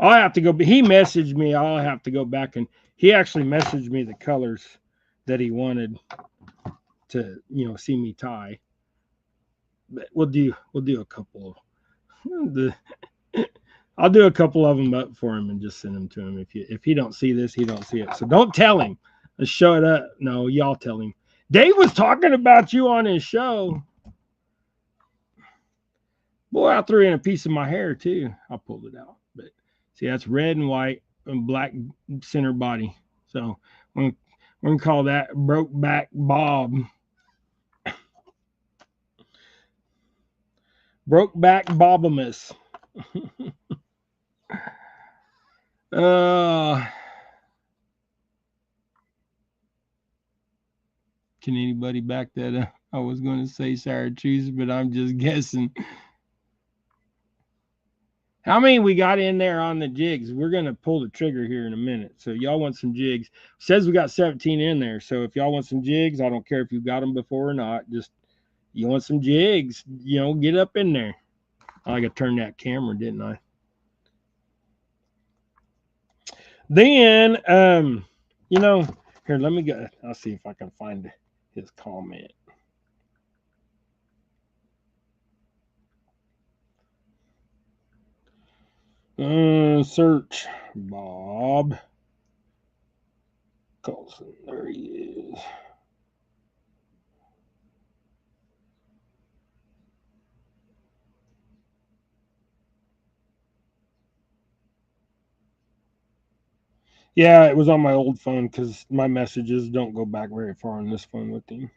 I'll have to go. He messaged me. I'll have to go back, and he actually messaged me the colors that he wanted to, see me tie. But we'll do a couple. I'll do a couple of them up for him and just send them to him. If he don't see this, he don't see it. So don't tell him. Let's show it up. No, y'all tell him. Dave was talking about you on his show. Boy, I threw in a piece of my hair too. I pulled it out. But see, that's red and white and black center body. So when We're going to call that Brokeback Bob. Brokeback Bobamus. Can anybody back that up? I was going to say Syracuse, but I'm just guessing. How many we got in there on the jigs? We're going to pull the trigger here in a minute. So y'all want some jigs. It says we got 17 in there. So if y'all want some jigs, I don't care if you got them before or not. Just, you want some jigs, get up in there. I got to turn that camera, didn't I? Then, here, let me go. I'll see if I can find his comment. Search Bob Colson. There he is. Yeah, it was on my old phone because my messages don't go back very far on this phone with him.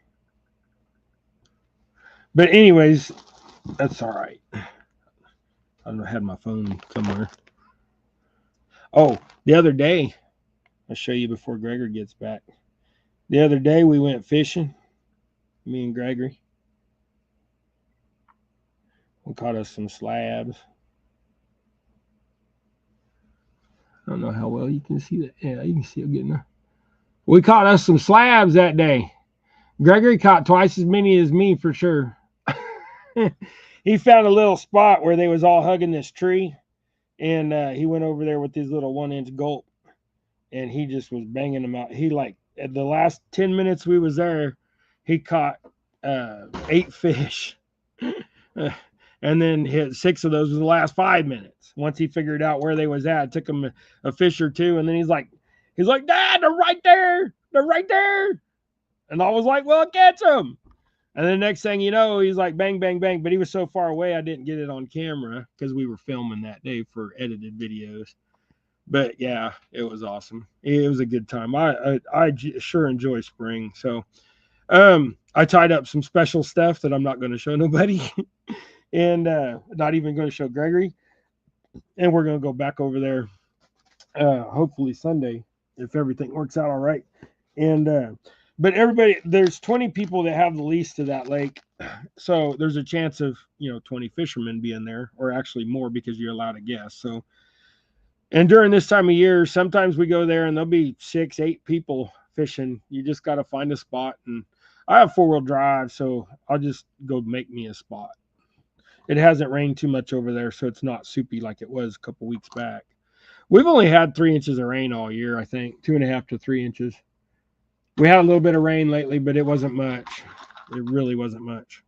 But anyways, that's all right. I had my phone somewhere. Oh, the other day, I'll show you before Gregory gets back. The other day we went fishing, me and Gregory. We caught us some slabs. I don't know how well you can see that. Yeah, you can see it getting there. We caught us some slabs that day. Gregory caught twice as many as me for sure. He found a little spot where they was all hugging this tree, and he went over there with his little 1-inch gulp, and he just was banging them out. He at the last 10 minutes we was there, he caught 8 fish. And then hit 6 of those in the last 5 minutes. Once he figured out where they was at, it took him a fish or two, and then he's like, Dad, they're right there. They're right there. And I was like, well, catch them. And the next thing you know, he's like, bang, bang, bang. But he was so far away, I didn't get it on camera because we were filming that day for edited videos. But yeah, it was awesome. It was a good time. I sure enjoy spring. So I tied up some special stuff that I'm not going to show nobody. And not even going to show Gregory. And we're going to go back over there hopefully Sunday if everything works out all right. And but everybody, there's 20 people that have the lease to that lake, so there's a chance of 20 fishermen being there, or actually more because you're allowed a guest. So, and during this time of year, sometimes we go there and there'll be 6-8 people fishing. You just got to find a spot, and I have 4-wheel drive, so I'll just go make me a spot. It hasn't rained too much over there, so it's not soupy like it was a couple weeks back. We've only had 3 inches of rain all year, I think, 2.5 to 3 inches. We had a little bit of rain lately, but it wasn't much. It really wasn't much.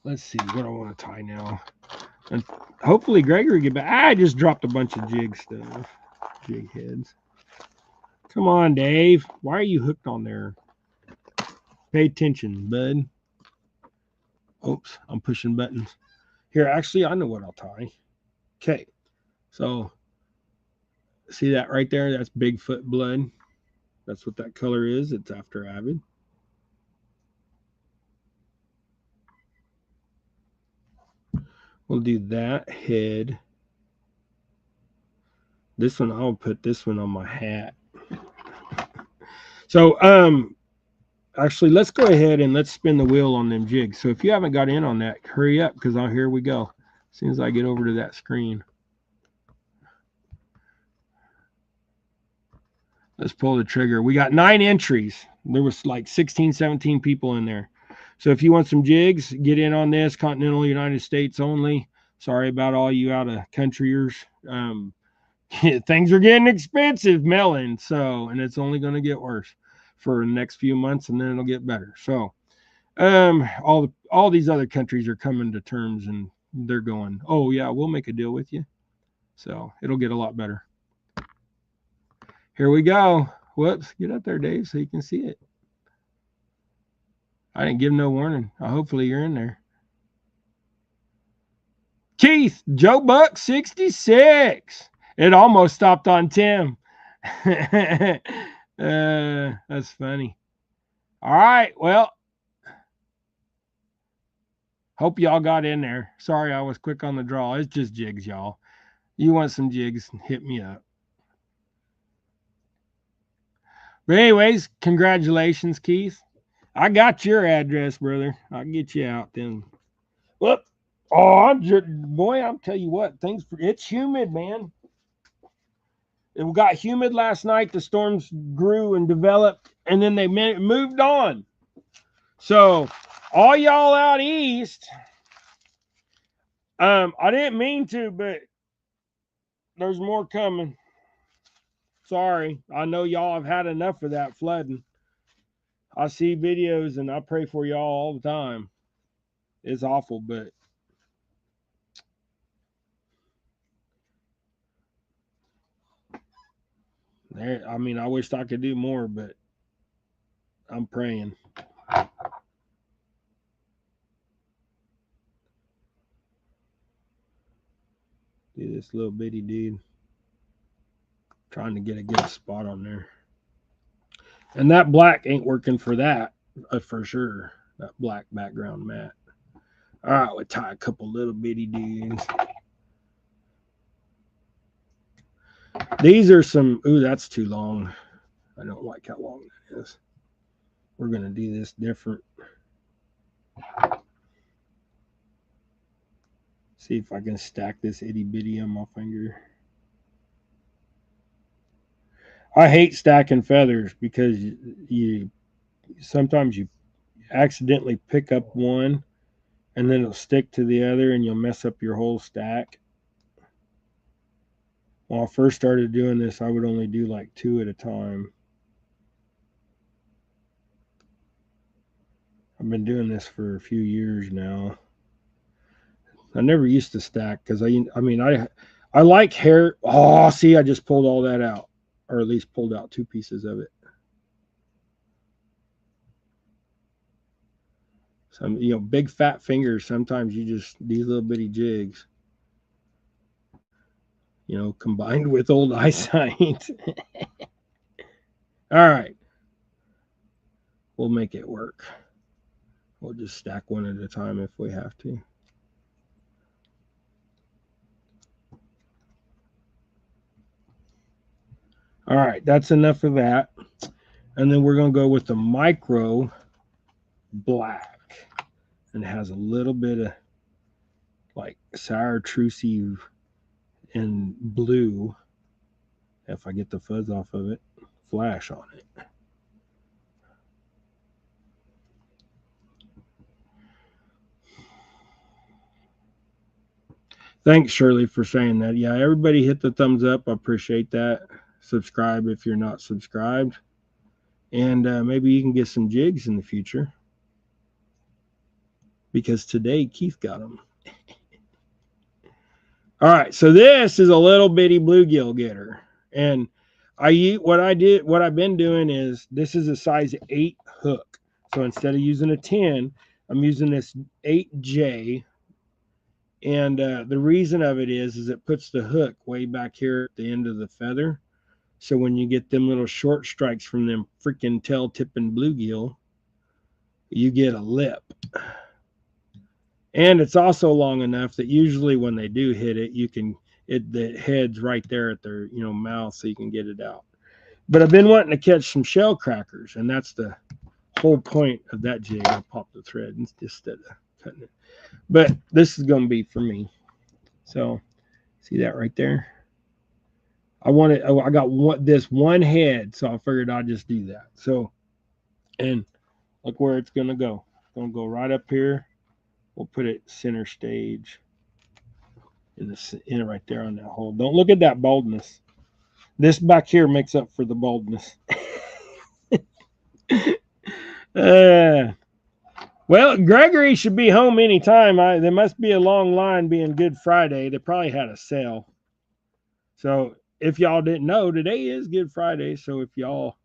Let's see what I want to tie now. And hopefully Gregory get back. I just dropped a bunch of jig stuff. Jig heads. Come on, Dave. Why are you hooked on there? Pay attention, bud. Oops, I'm pushing buttons. Here, actually, I know what I'll tie. Okay. So, see that right there? That's Bigfoot blood. That's what that color is. It's after Avid. We'll do that head. This one, I'll put this one on my hat. So, actually, let's go ahead and let's spin the wheel on them jigs. So if you haven't got in on that, hurry up because here we go. As soon as I get over to that screen. Let's pull the trigger. We got 9 entries. There was like 16, 17 people in there. So if you want some jigs, get in on this. Continental United States only. Sorry about all you out of countryers. Things are getting expensive, melon. So, and it's only going to get worse for the next few months, and then it'll get better. So, all these other countries are coming to terms, and they're going, oh yeah, we'll make a deal with you. So it'll get a lot better. Here we go. Whoops, get up there, Dave, so you can see it. I didn't give no warning. Hopefully you're in there. Keith, Joe Buck 66. It almost stopped on Tim. That's funny. All right. Well, hope y'all got in there. Sorry I was quick on the draw. It's just jigs, y'all. You want some jigs, hit me up. But anyways, congratulations, Keith. I got your address, brother. I'll get you out then. Whoop. Oh, boy, I'm tell you what, it's humid, man. It got humid last night. The storms grew and developed, and then they moved on. So, all y'all out east, I didn't mean to, but there's more coming. Sorry, I know y'all have had enough of that flooding. I see videos and I pray for y'all all the time. It's awful, but I mean, I wished I could do more, but I'm praying. Do this little bitty dude. Trying to get a good spot on there. And that black ain't working for that, for sure. That black background mat. All right, we'll tie a couple little bitty dudes. These are some, ooh, that's too long. I don't like how long that is. We're going to do this different. See if I can stack this itty bitty on my finger. I hate stacking feathers because you sometimes you accidentally pick up one and then it'll stick to the other and you'll mess up your whole stack. When I first started doing this, I would only do like 2 at a time. I've been doing this for a few years now. I never used to stack because I like hair. Oh, see, I just pulled all that out, or at least pulled out 2 pieces of it. Some big fat fingers. Sometimes you just these little bitty jigs. Combined with old eyesight. All right, we'll make it work. We'll just stack one at a time if we have to. All right, that's enough of that. And then we're going to go with the micro black. And it has a little bit of like chartreusey and blue. If I get the fuzz off of it, flash on it. Thanks, Shirley, for saying that. Yeah, everybody hit the thumbs up. I appreciate that. Subscribe if you're not subscribed. And maybe you can get some jigs in the future. Because today Keith got them. All right, so this is a little bitty bluegill getter. And what I've been doing is this is a size 8 hook. So instead of using a 10, I'm using this 8J. And the reason of it is it puts the hook way back here at the end of the feather. So when you get them little short strikes from them freaking tail tipping bluegill, you get a lip. And it's also long enough that usually when they do hit it, the head's right there at their mouth, so you can get it out. But I've been wanting to catch some shell crackers, and that's the whole point of that jig. I pop the thread instead of cutting it. But this is going to be for me. So see that right there? I got this one head, so I figured I'd just do that. So, and look where it's going to go. It's going to go right up here. We'll put it center stage in right there on that hole. Don't look at that baldness. This back here makes up for the baldness. Well, Gregory should be home anytime. There must be a long line being Good Friday. They probably had a sale. So if y'all didn't know, today is Good Friday. So if y'all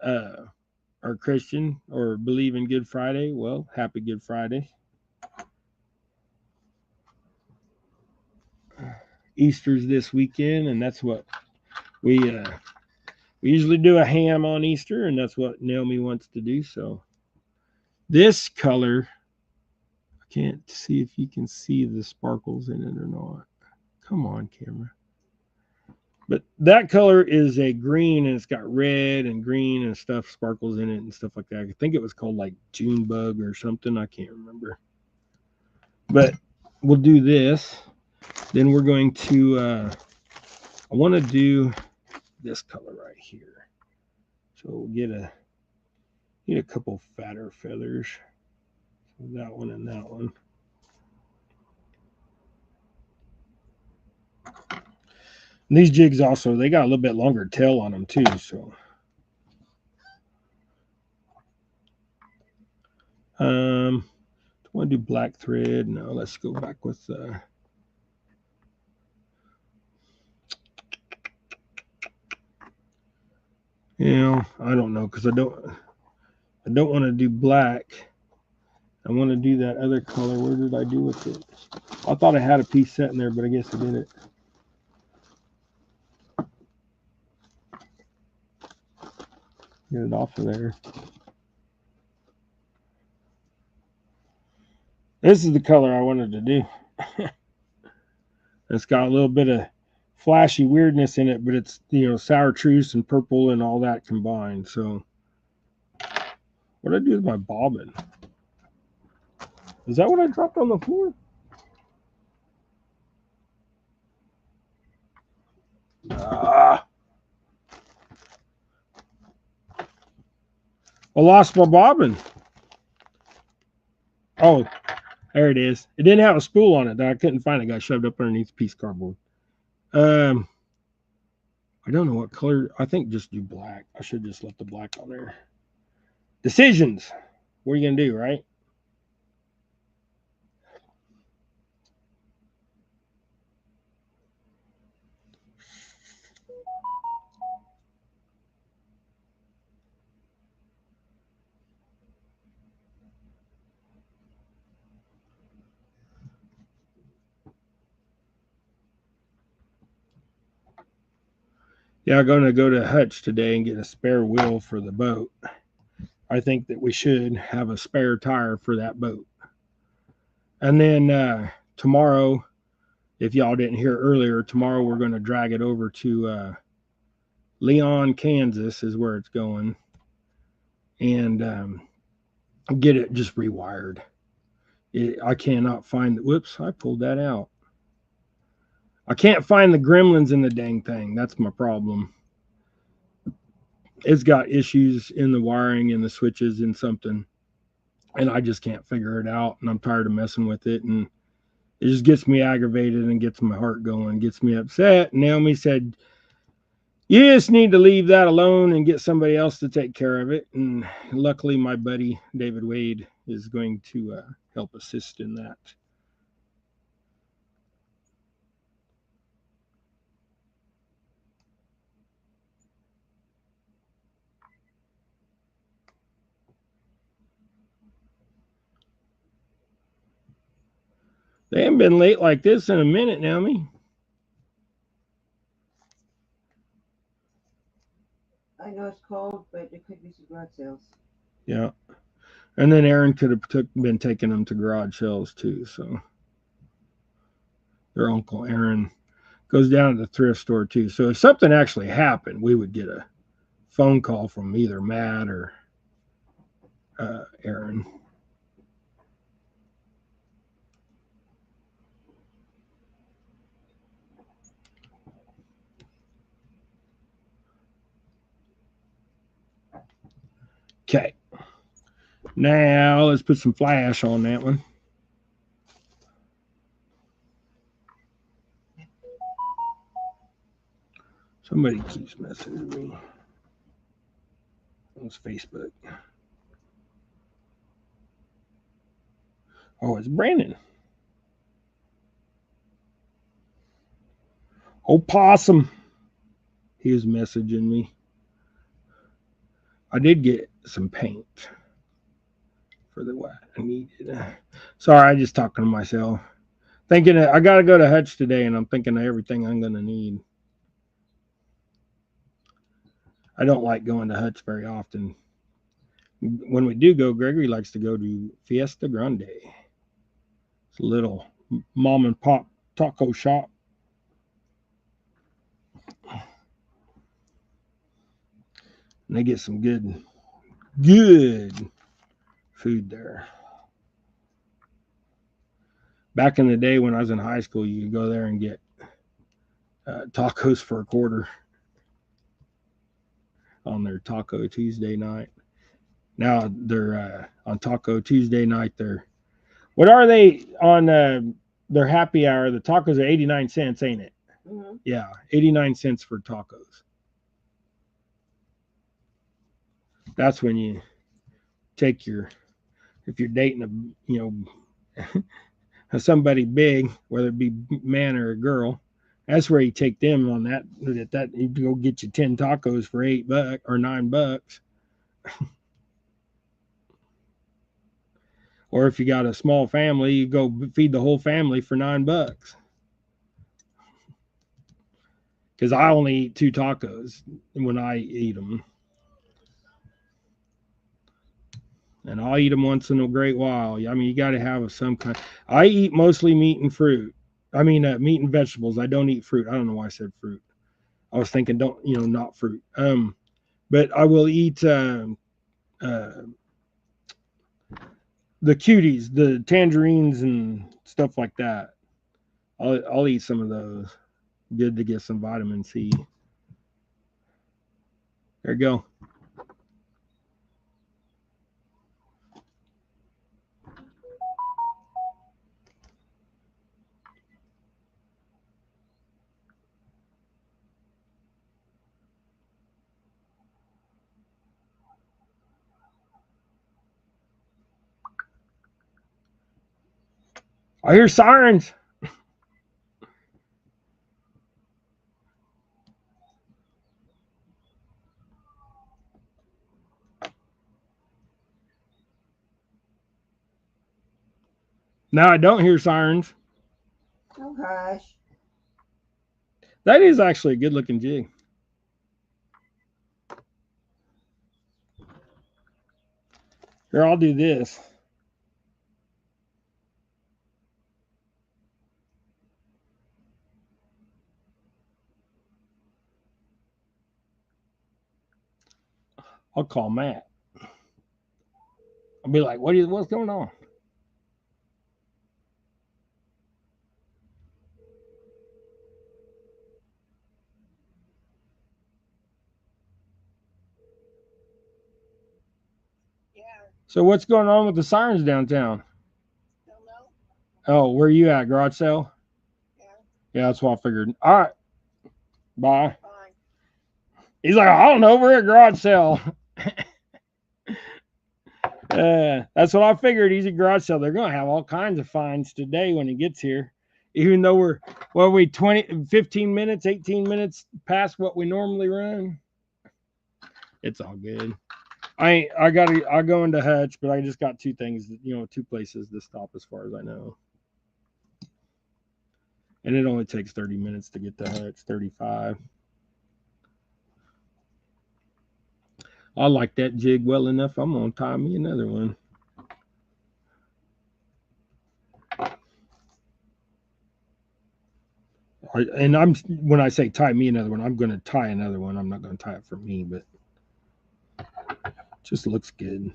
are Christian or believe in Good Friday, well, happy Good Friday. Easter's this weekend, and that's what we We usually do a ham on Easter, and that's what Naomi wants to do. So this color, I can't see if you can see the sparkles in it or not. Come on, camera. But that color is a green, and it's got red and green and stuff, sparkles in it and stuff like that. I think it was called like June bug or something. I can't remember. But we'll do this. Then we're going to, I want to do this color right here. So we'll get a couple fatter feathers. So that one and that one. And these jigs also, they got a little bit longer tail on them too. So do I want to do black thread? No, let's go back with I don't know, because I don't want to do black. I want to do that other color. Where did I do with it? I thought I had a piece set in there, but I guess I didn't. Get it off of there. This is the color I wanted to do. It's got a little bit of flashy weirdness in it, but it's, sour truce and purple and all that combined. So what did I do with my bobbin? Is that what I dropped on the floor? I lost my bobbin. Oh, there it is. It didn't have a spool on it, though. I couldn't find it. It got shoved up underneath a piece of cardboard. I don't know what color. I think just do black. I should just let the black on there. Decisions. What are you going to do, right? Yeah, I'm going to go to Hutch today and get a spare wheel for the boat. I think that we should have a spare tire for that boat. And then tomorrow, if y'all didn't hear earlier, tomorrow we're going to drag it over to Leon, Kansas is where it's going. And get it just rewired. I cannot find, whoops, I pulled that out. I can't find the gremlins in the dang thing. That's my problem. It's got issues in the wiring and the switches and something, and I just can't figure it out. And I'm tired of messing with it, and it just gets me aggravated and gets my heart going, gets me upset. Naomi said, you just need to leave that alone and get somebody else to take care of it. And luckily, my buddy David Wade is going to help assist in that. They haven't been late like this in a minute, Naomi. I know it's cold, but there could be some garage sales. Yeah. And then Aaron could have been taking them to garage sales too. So their uncle Aaron goes down to the thrift store too. So if something actually happened, we would get a phone call from either Matt or Aaron. Okay. Now let's put some flash on that one. Somebody keeps messaging me. It's Facebook. Oh, it's Brandon. Oh, possum. He was messaging me. I did get some paint for the what I needed. Sorry, I just talking to myself. Thinking I got to go to Hutch today, and I'm thinking of everything I'm going to need. I don't like going to Hutch very often. When we do go, Gregory likes to go to Fiesta Grande. It's a little mom and pop taco shop. And they get some good food there. Back in the day when I was in high school, you could go there and get tacos for $0.25 on their Taco Tuesday night. Now they're on Taco Tuesday night. They're what are they on their happy hour? The tacos are 89 cents, ain't it? Mm-hmm. Yeah, 89 cents for tacos. That's when you take if you're dating somebody big, whether it be man or a girl, that's where you take them on that you go get you 10 tacos for $8 or $9. Or if you got a small family, you go feed the whole family for $9. Because I only eat 2 tacos when I eat them. And I'll eat them once in a great while. I mean, you got to have some kind. I eat mostly meat and fruit. I mean, meat and vegetables. I don't eat fruit. I don't know why I said fruit. I was thinking, not fruit. But I will eat the cuties, the tangerines and stuff like that. I'll eat some of those. Good to get some vitamin C. There you go. I hear sirens. No, I don't hear sirens. Oh gosh. That is actually a good looking jig. Here, I'll do this. I'll call Matt. I'll be like, what's going on? Yeah. So what's going on with the sirens downtown? Don't know. Oh, where are you at? Garage sale? Yeah. Yeah, that's what I figured. All right. Bye. Fine. He's like, I don't know. We're at garage sale. That's what I figured. He's at garage sale. They're going to have all kinds of finds today when he gets here. Even though we 15 minutes, 18 minutes past what we normally run. It's all good. I go into Hutch, but I just got 2 things, 2 places to stop as far as I know. And it only takes 30 minutes to get to Hutch, 35. I like that jig well enough. I'm going to tie me another one. And when I say tie me another one, I'm going to tie another one. I'm not going to tie it for me, but it just looks good.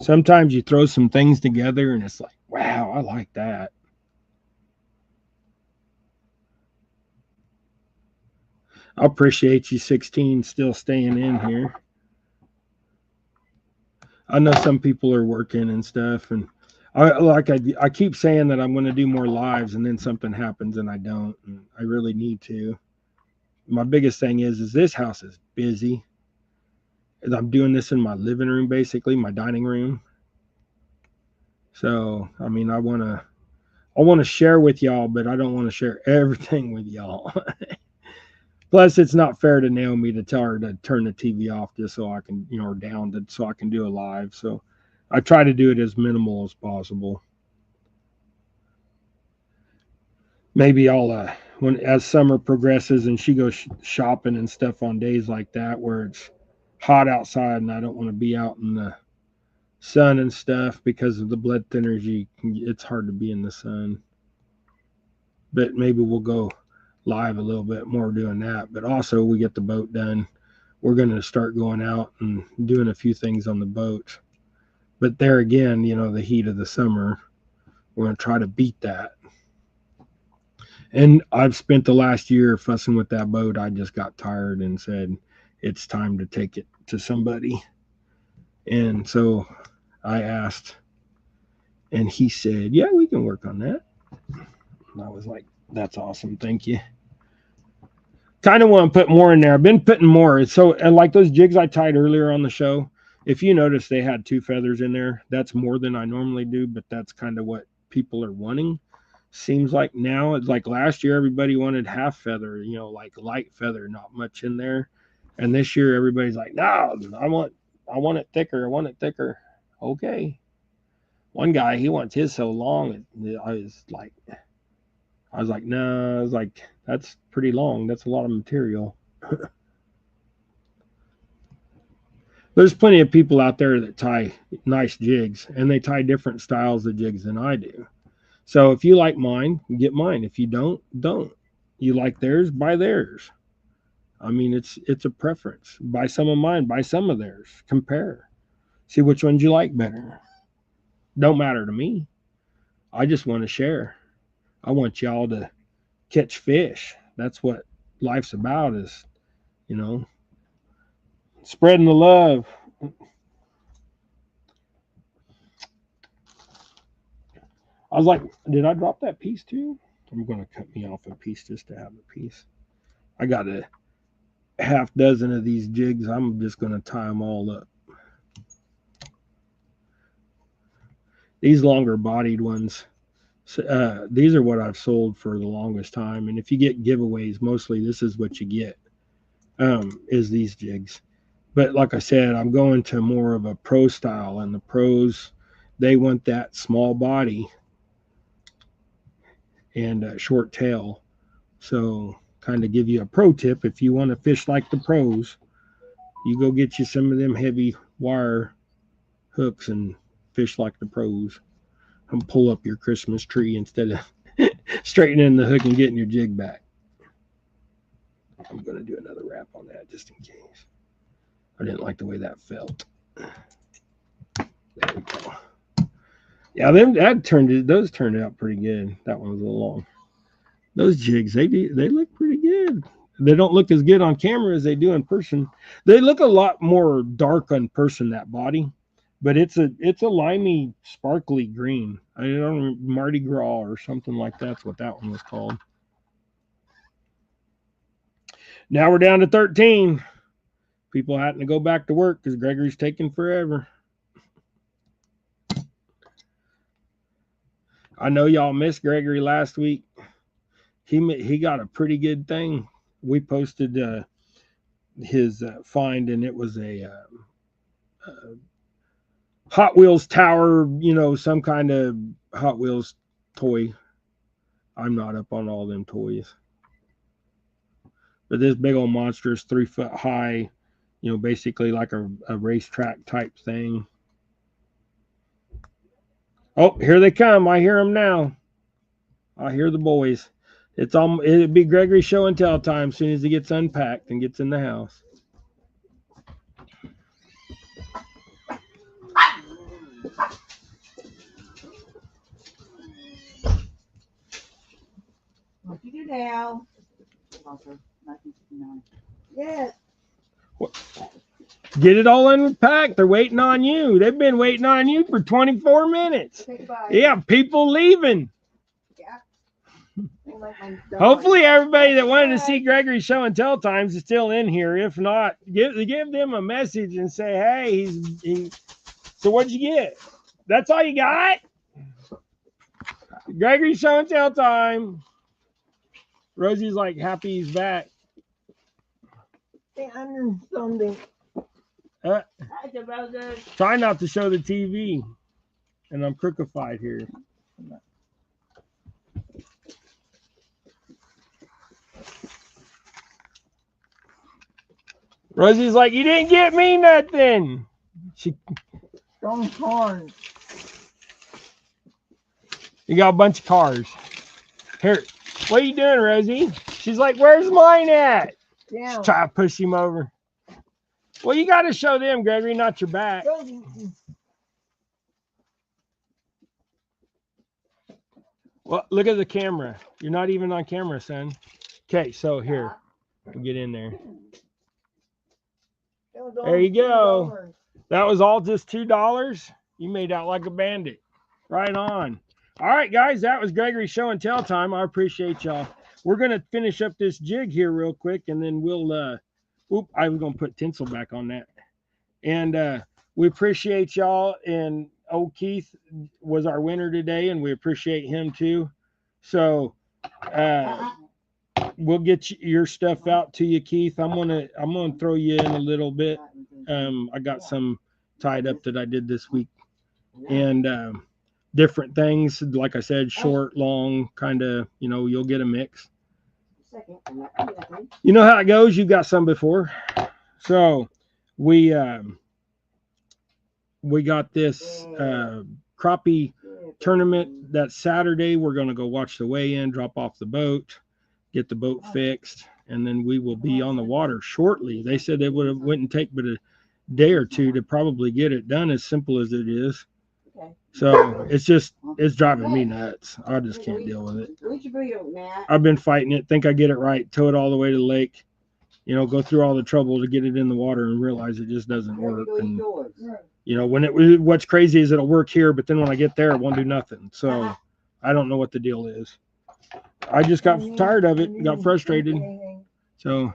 Sometimes you throw some things together and it's like, wow, I like that. I appreciate you 16 still staying in here. I know some people are working and stuff, and I keep saying that I'm going to do more lives, and then something happens and I don't. And I really need to. My biggest thing is this house is busy. I'm doing this in my living room, basically my dining room. So I mean, I want to share with y'all, but I don't want to share everything with y'all. Plus, it's not fair to Naomi to tell her to turn the TV off just so I can, or down so I can do a live. So I try to do it as minimal as possible. Maybe I'll when as summer progresses and she goes shopping and stuff on days like that where it's hot outside and I don't want to be out in the sun and stuff because of the blood thinners. It's hard to be in the sun. But maybe we'll go live a little bit more doing that. But also we get the boat done. We're going to start going out and doing a few things on the boat. But there again, the heat of the summer, we're going to try to beat that. And I've spent the last year fussing with that boat. I just got tired and said, it's time to take it to somebody. And so I asked, and he said, yeah, we can work on that. And I was like, that's awesome. Thank you. Kind of want to put more in there. I've been putting more. So, and like those jigs I tied earlier on the show, if you notice they had 2 feathers in there, that's more than I normally do, but that's kind of what people are wanting. Seems like now, it's like last year, everybody wanted half feather, like light feather, not much in there. And this year, everybody's like, no, I want it thicker. I want it thicker. Okay. One guy, he wants his so long. I was like, no, I was like, that's pretty long. That's a lot of material. There's plenty of people out there that tie nice jigs, and they tie different styles of jigs than I do. So if you like mine, get mine. If you don't. You like theirs, buy theirs. I mean, it's a preference. Buy some of mine, buy some of theirs. Compare. See which ones you like better. Don't matter to me. I just want to share. I want y'all to catch fish. That's what life's about is, spreading the love. I was like, did I drop that piece too? I'm going to cut me off a piece just to have a piece. I got a half dozen of these jigs. I'm just going to tie them all up. These longer bodied ones, these are what I've sold for the longest time. And if you get giveaways, mostly this is what you get, is these jigs. But like I said, I'm going to more of a pro style, and the pros, they want that small body and short tail. So kind of give you a pro tip. If you want to fish like the pros, you go get you some of them heavy wire hooks and fish like the pros. And pull up your Christmas tree instead of straightening the hook and getting your jig back. I'm going to do another wrap on that just in case. I didn't like the way that felt. There we go. Yeah, those turned out pretty good. That one was a little long. Those jigs, they look pretty good. They don't look as good on camera as they do in person. They look a lot more dark on person, that body. But it's a limey, sparkly green. I don't know, Mardi Gras or something like that's what that one was called. Now we're down to 13. People having to go back to work because Gregory's taking forever. I know y'all missed Gregory last week. He got a pretty good thing. We posted his find, and it was a Hot Wheels tower, some kind of Hot Wheels toy. I'm not up on all them toys. But this big old monster is 3 foot high, basically like a racetrack type thing. Oh, here they come. I hear them now. I hear the boys. It'd be Gregory's show and tell time as soon as he gets unpacked and gets in the house. What you do now? Yes. Get it all unpacked. They're waiting on you. They've been waiting on you for 24 minutes. Yeah, people leaving. Yeah. Hopefully everybody that wanted to see Gregory's show and tell times is still in here. If not, give them a message and say, hey, so what'd you get? That's all you got? Gregory's show and tell time. Rosie's like happy he's back. Something. Try not to show the TV. And I'm crookedified here. Rosie's like, you didn't get me nothing. She, Don't horn. you got a bunch of cars. Here, what are you doing, Rosie? She's like, where's mine at? Yeah. Try to push him over. Well, you got to show them, Gregory, not your back. Well, look at the camera. You're not even on camera, son. Okay, so here, we'll get in there. There you go. That was all just $2. You made out like a bandit. Right on. All right, guys, that was Gregory's show and tell time. I appreciate y'all. We're going to finish up this jig here real quick, and then we'll, I was going to put tinsel back on that. And we appreciate y'all. And old Keith was our winner today, and we appreciate him too. So we'll get your stuff out to you, Keith. I'm gonna throw you in a little bit. I got some tied up that I did this week, and different things. Like I said, short, long, kind of. You'll get a mix. You know how it goes. You got some before, so we got this crappie tournament that Saturday. We're going to go watch the weigh-in, drop off the boat, get the boat fixed, and then we will be on the water shortly. They said it wouldn't take but a day or two to probably get it done, as simple as it is. So it's driving me nuts. I just can't deal with it. I've been fighting it, think I get it right, tow it all the way to the lake, go through all the trouble to get it in the water and realize it just doesn't work. And what's crazy is it'll work here, but then when I get there, it won't do nothing. So I don't know what the deal is. I just got tired of it, got frustrated. So,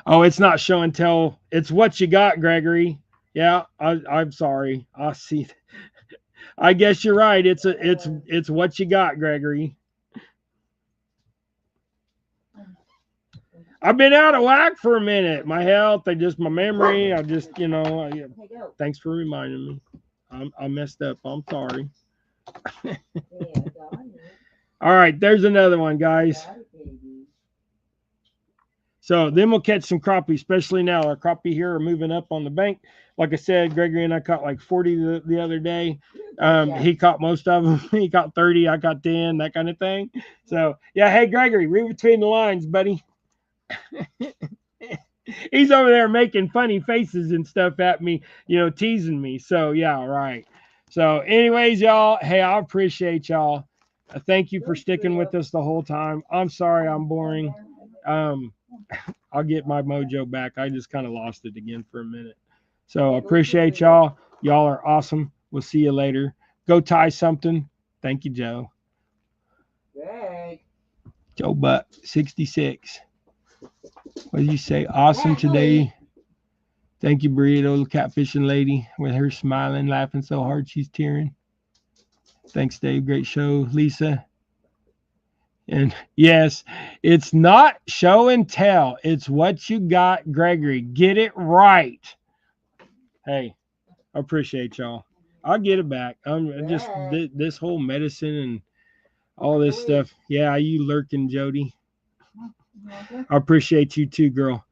it's not show and tell. It's what you got, Gregory. Yeah, I'm sorry. I see. I guess you're right. It's what you got, Gregory. I've been out of whack for a minute. My health, my memory. Thanks for reminding me. I messed up. I'm sorry. All right, there's another one, guys. So then we'll catch some crappie, especially now. Our crappie here are moving up on the bank. Like I said, Gregory and I caught like 40 the other day. He caught most of them. He caught 30. I caught 10, that kind of thing. So, yeah, hey, Gregory, read between the lines, buddy. He's over there making funny faces and stuff at me, teasing me. So, yeah, right. So, anyways, y'all, hey, I appreciate y'all. Thank you for sticking with us the whole time. I'm sorry I'm boring. I'll get my mojo back. I just kind of lost it again for a minute. So, I appreciate y'all. Y'all are awesome. We'll see you later. Go tie something. Thank you, Joe. Joe Buck, 66. What did you say? Awesome today. Thank you, Burrito, catfishing lady, with her smiling, laughing so hard she's tearing. Thanks, Dave. Great show, Lisa. And yes, it's not show and tell. It's what you got, Gregory. Get it right. Hey, I appreciate y'all. I'll get it back. I'm just this whole medicine and all this stuff. Yeah, you lurking, Jody. I appreciate you too, girl.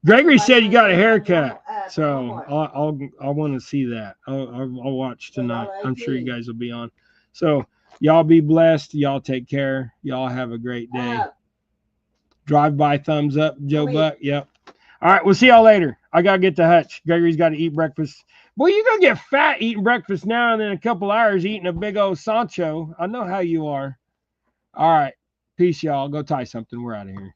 Gregory said you got a haircut, so I want to see that. I'll watch tonight. I'm sure you guys will be on. So y'all be blessed. Y'all take care. Y'all have a great day. Drive by thumbs up, Joe Buck. Yep. All right, we'll see y'all later. I gotta get to Hutch. Gregory's got to eat breakfast. Boy, you're gonna get fat eating breakfast now and then a couple hours eating a big old Sancho. I know how you are. All right. Peace, y'all. Go tie something. We're out of here.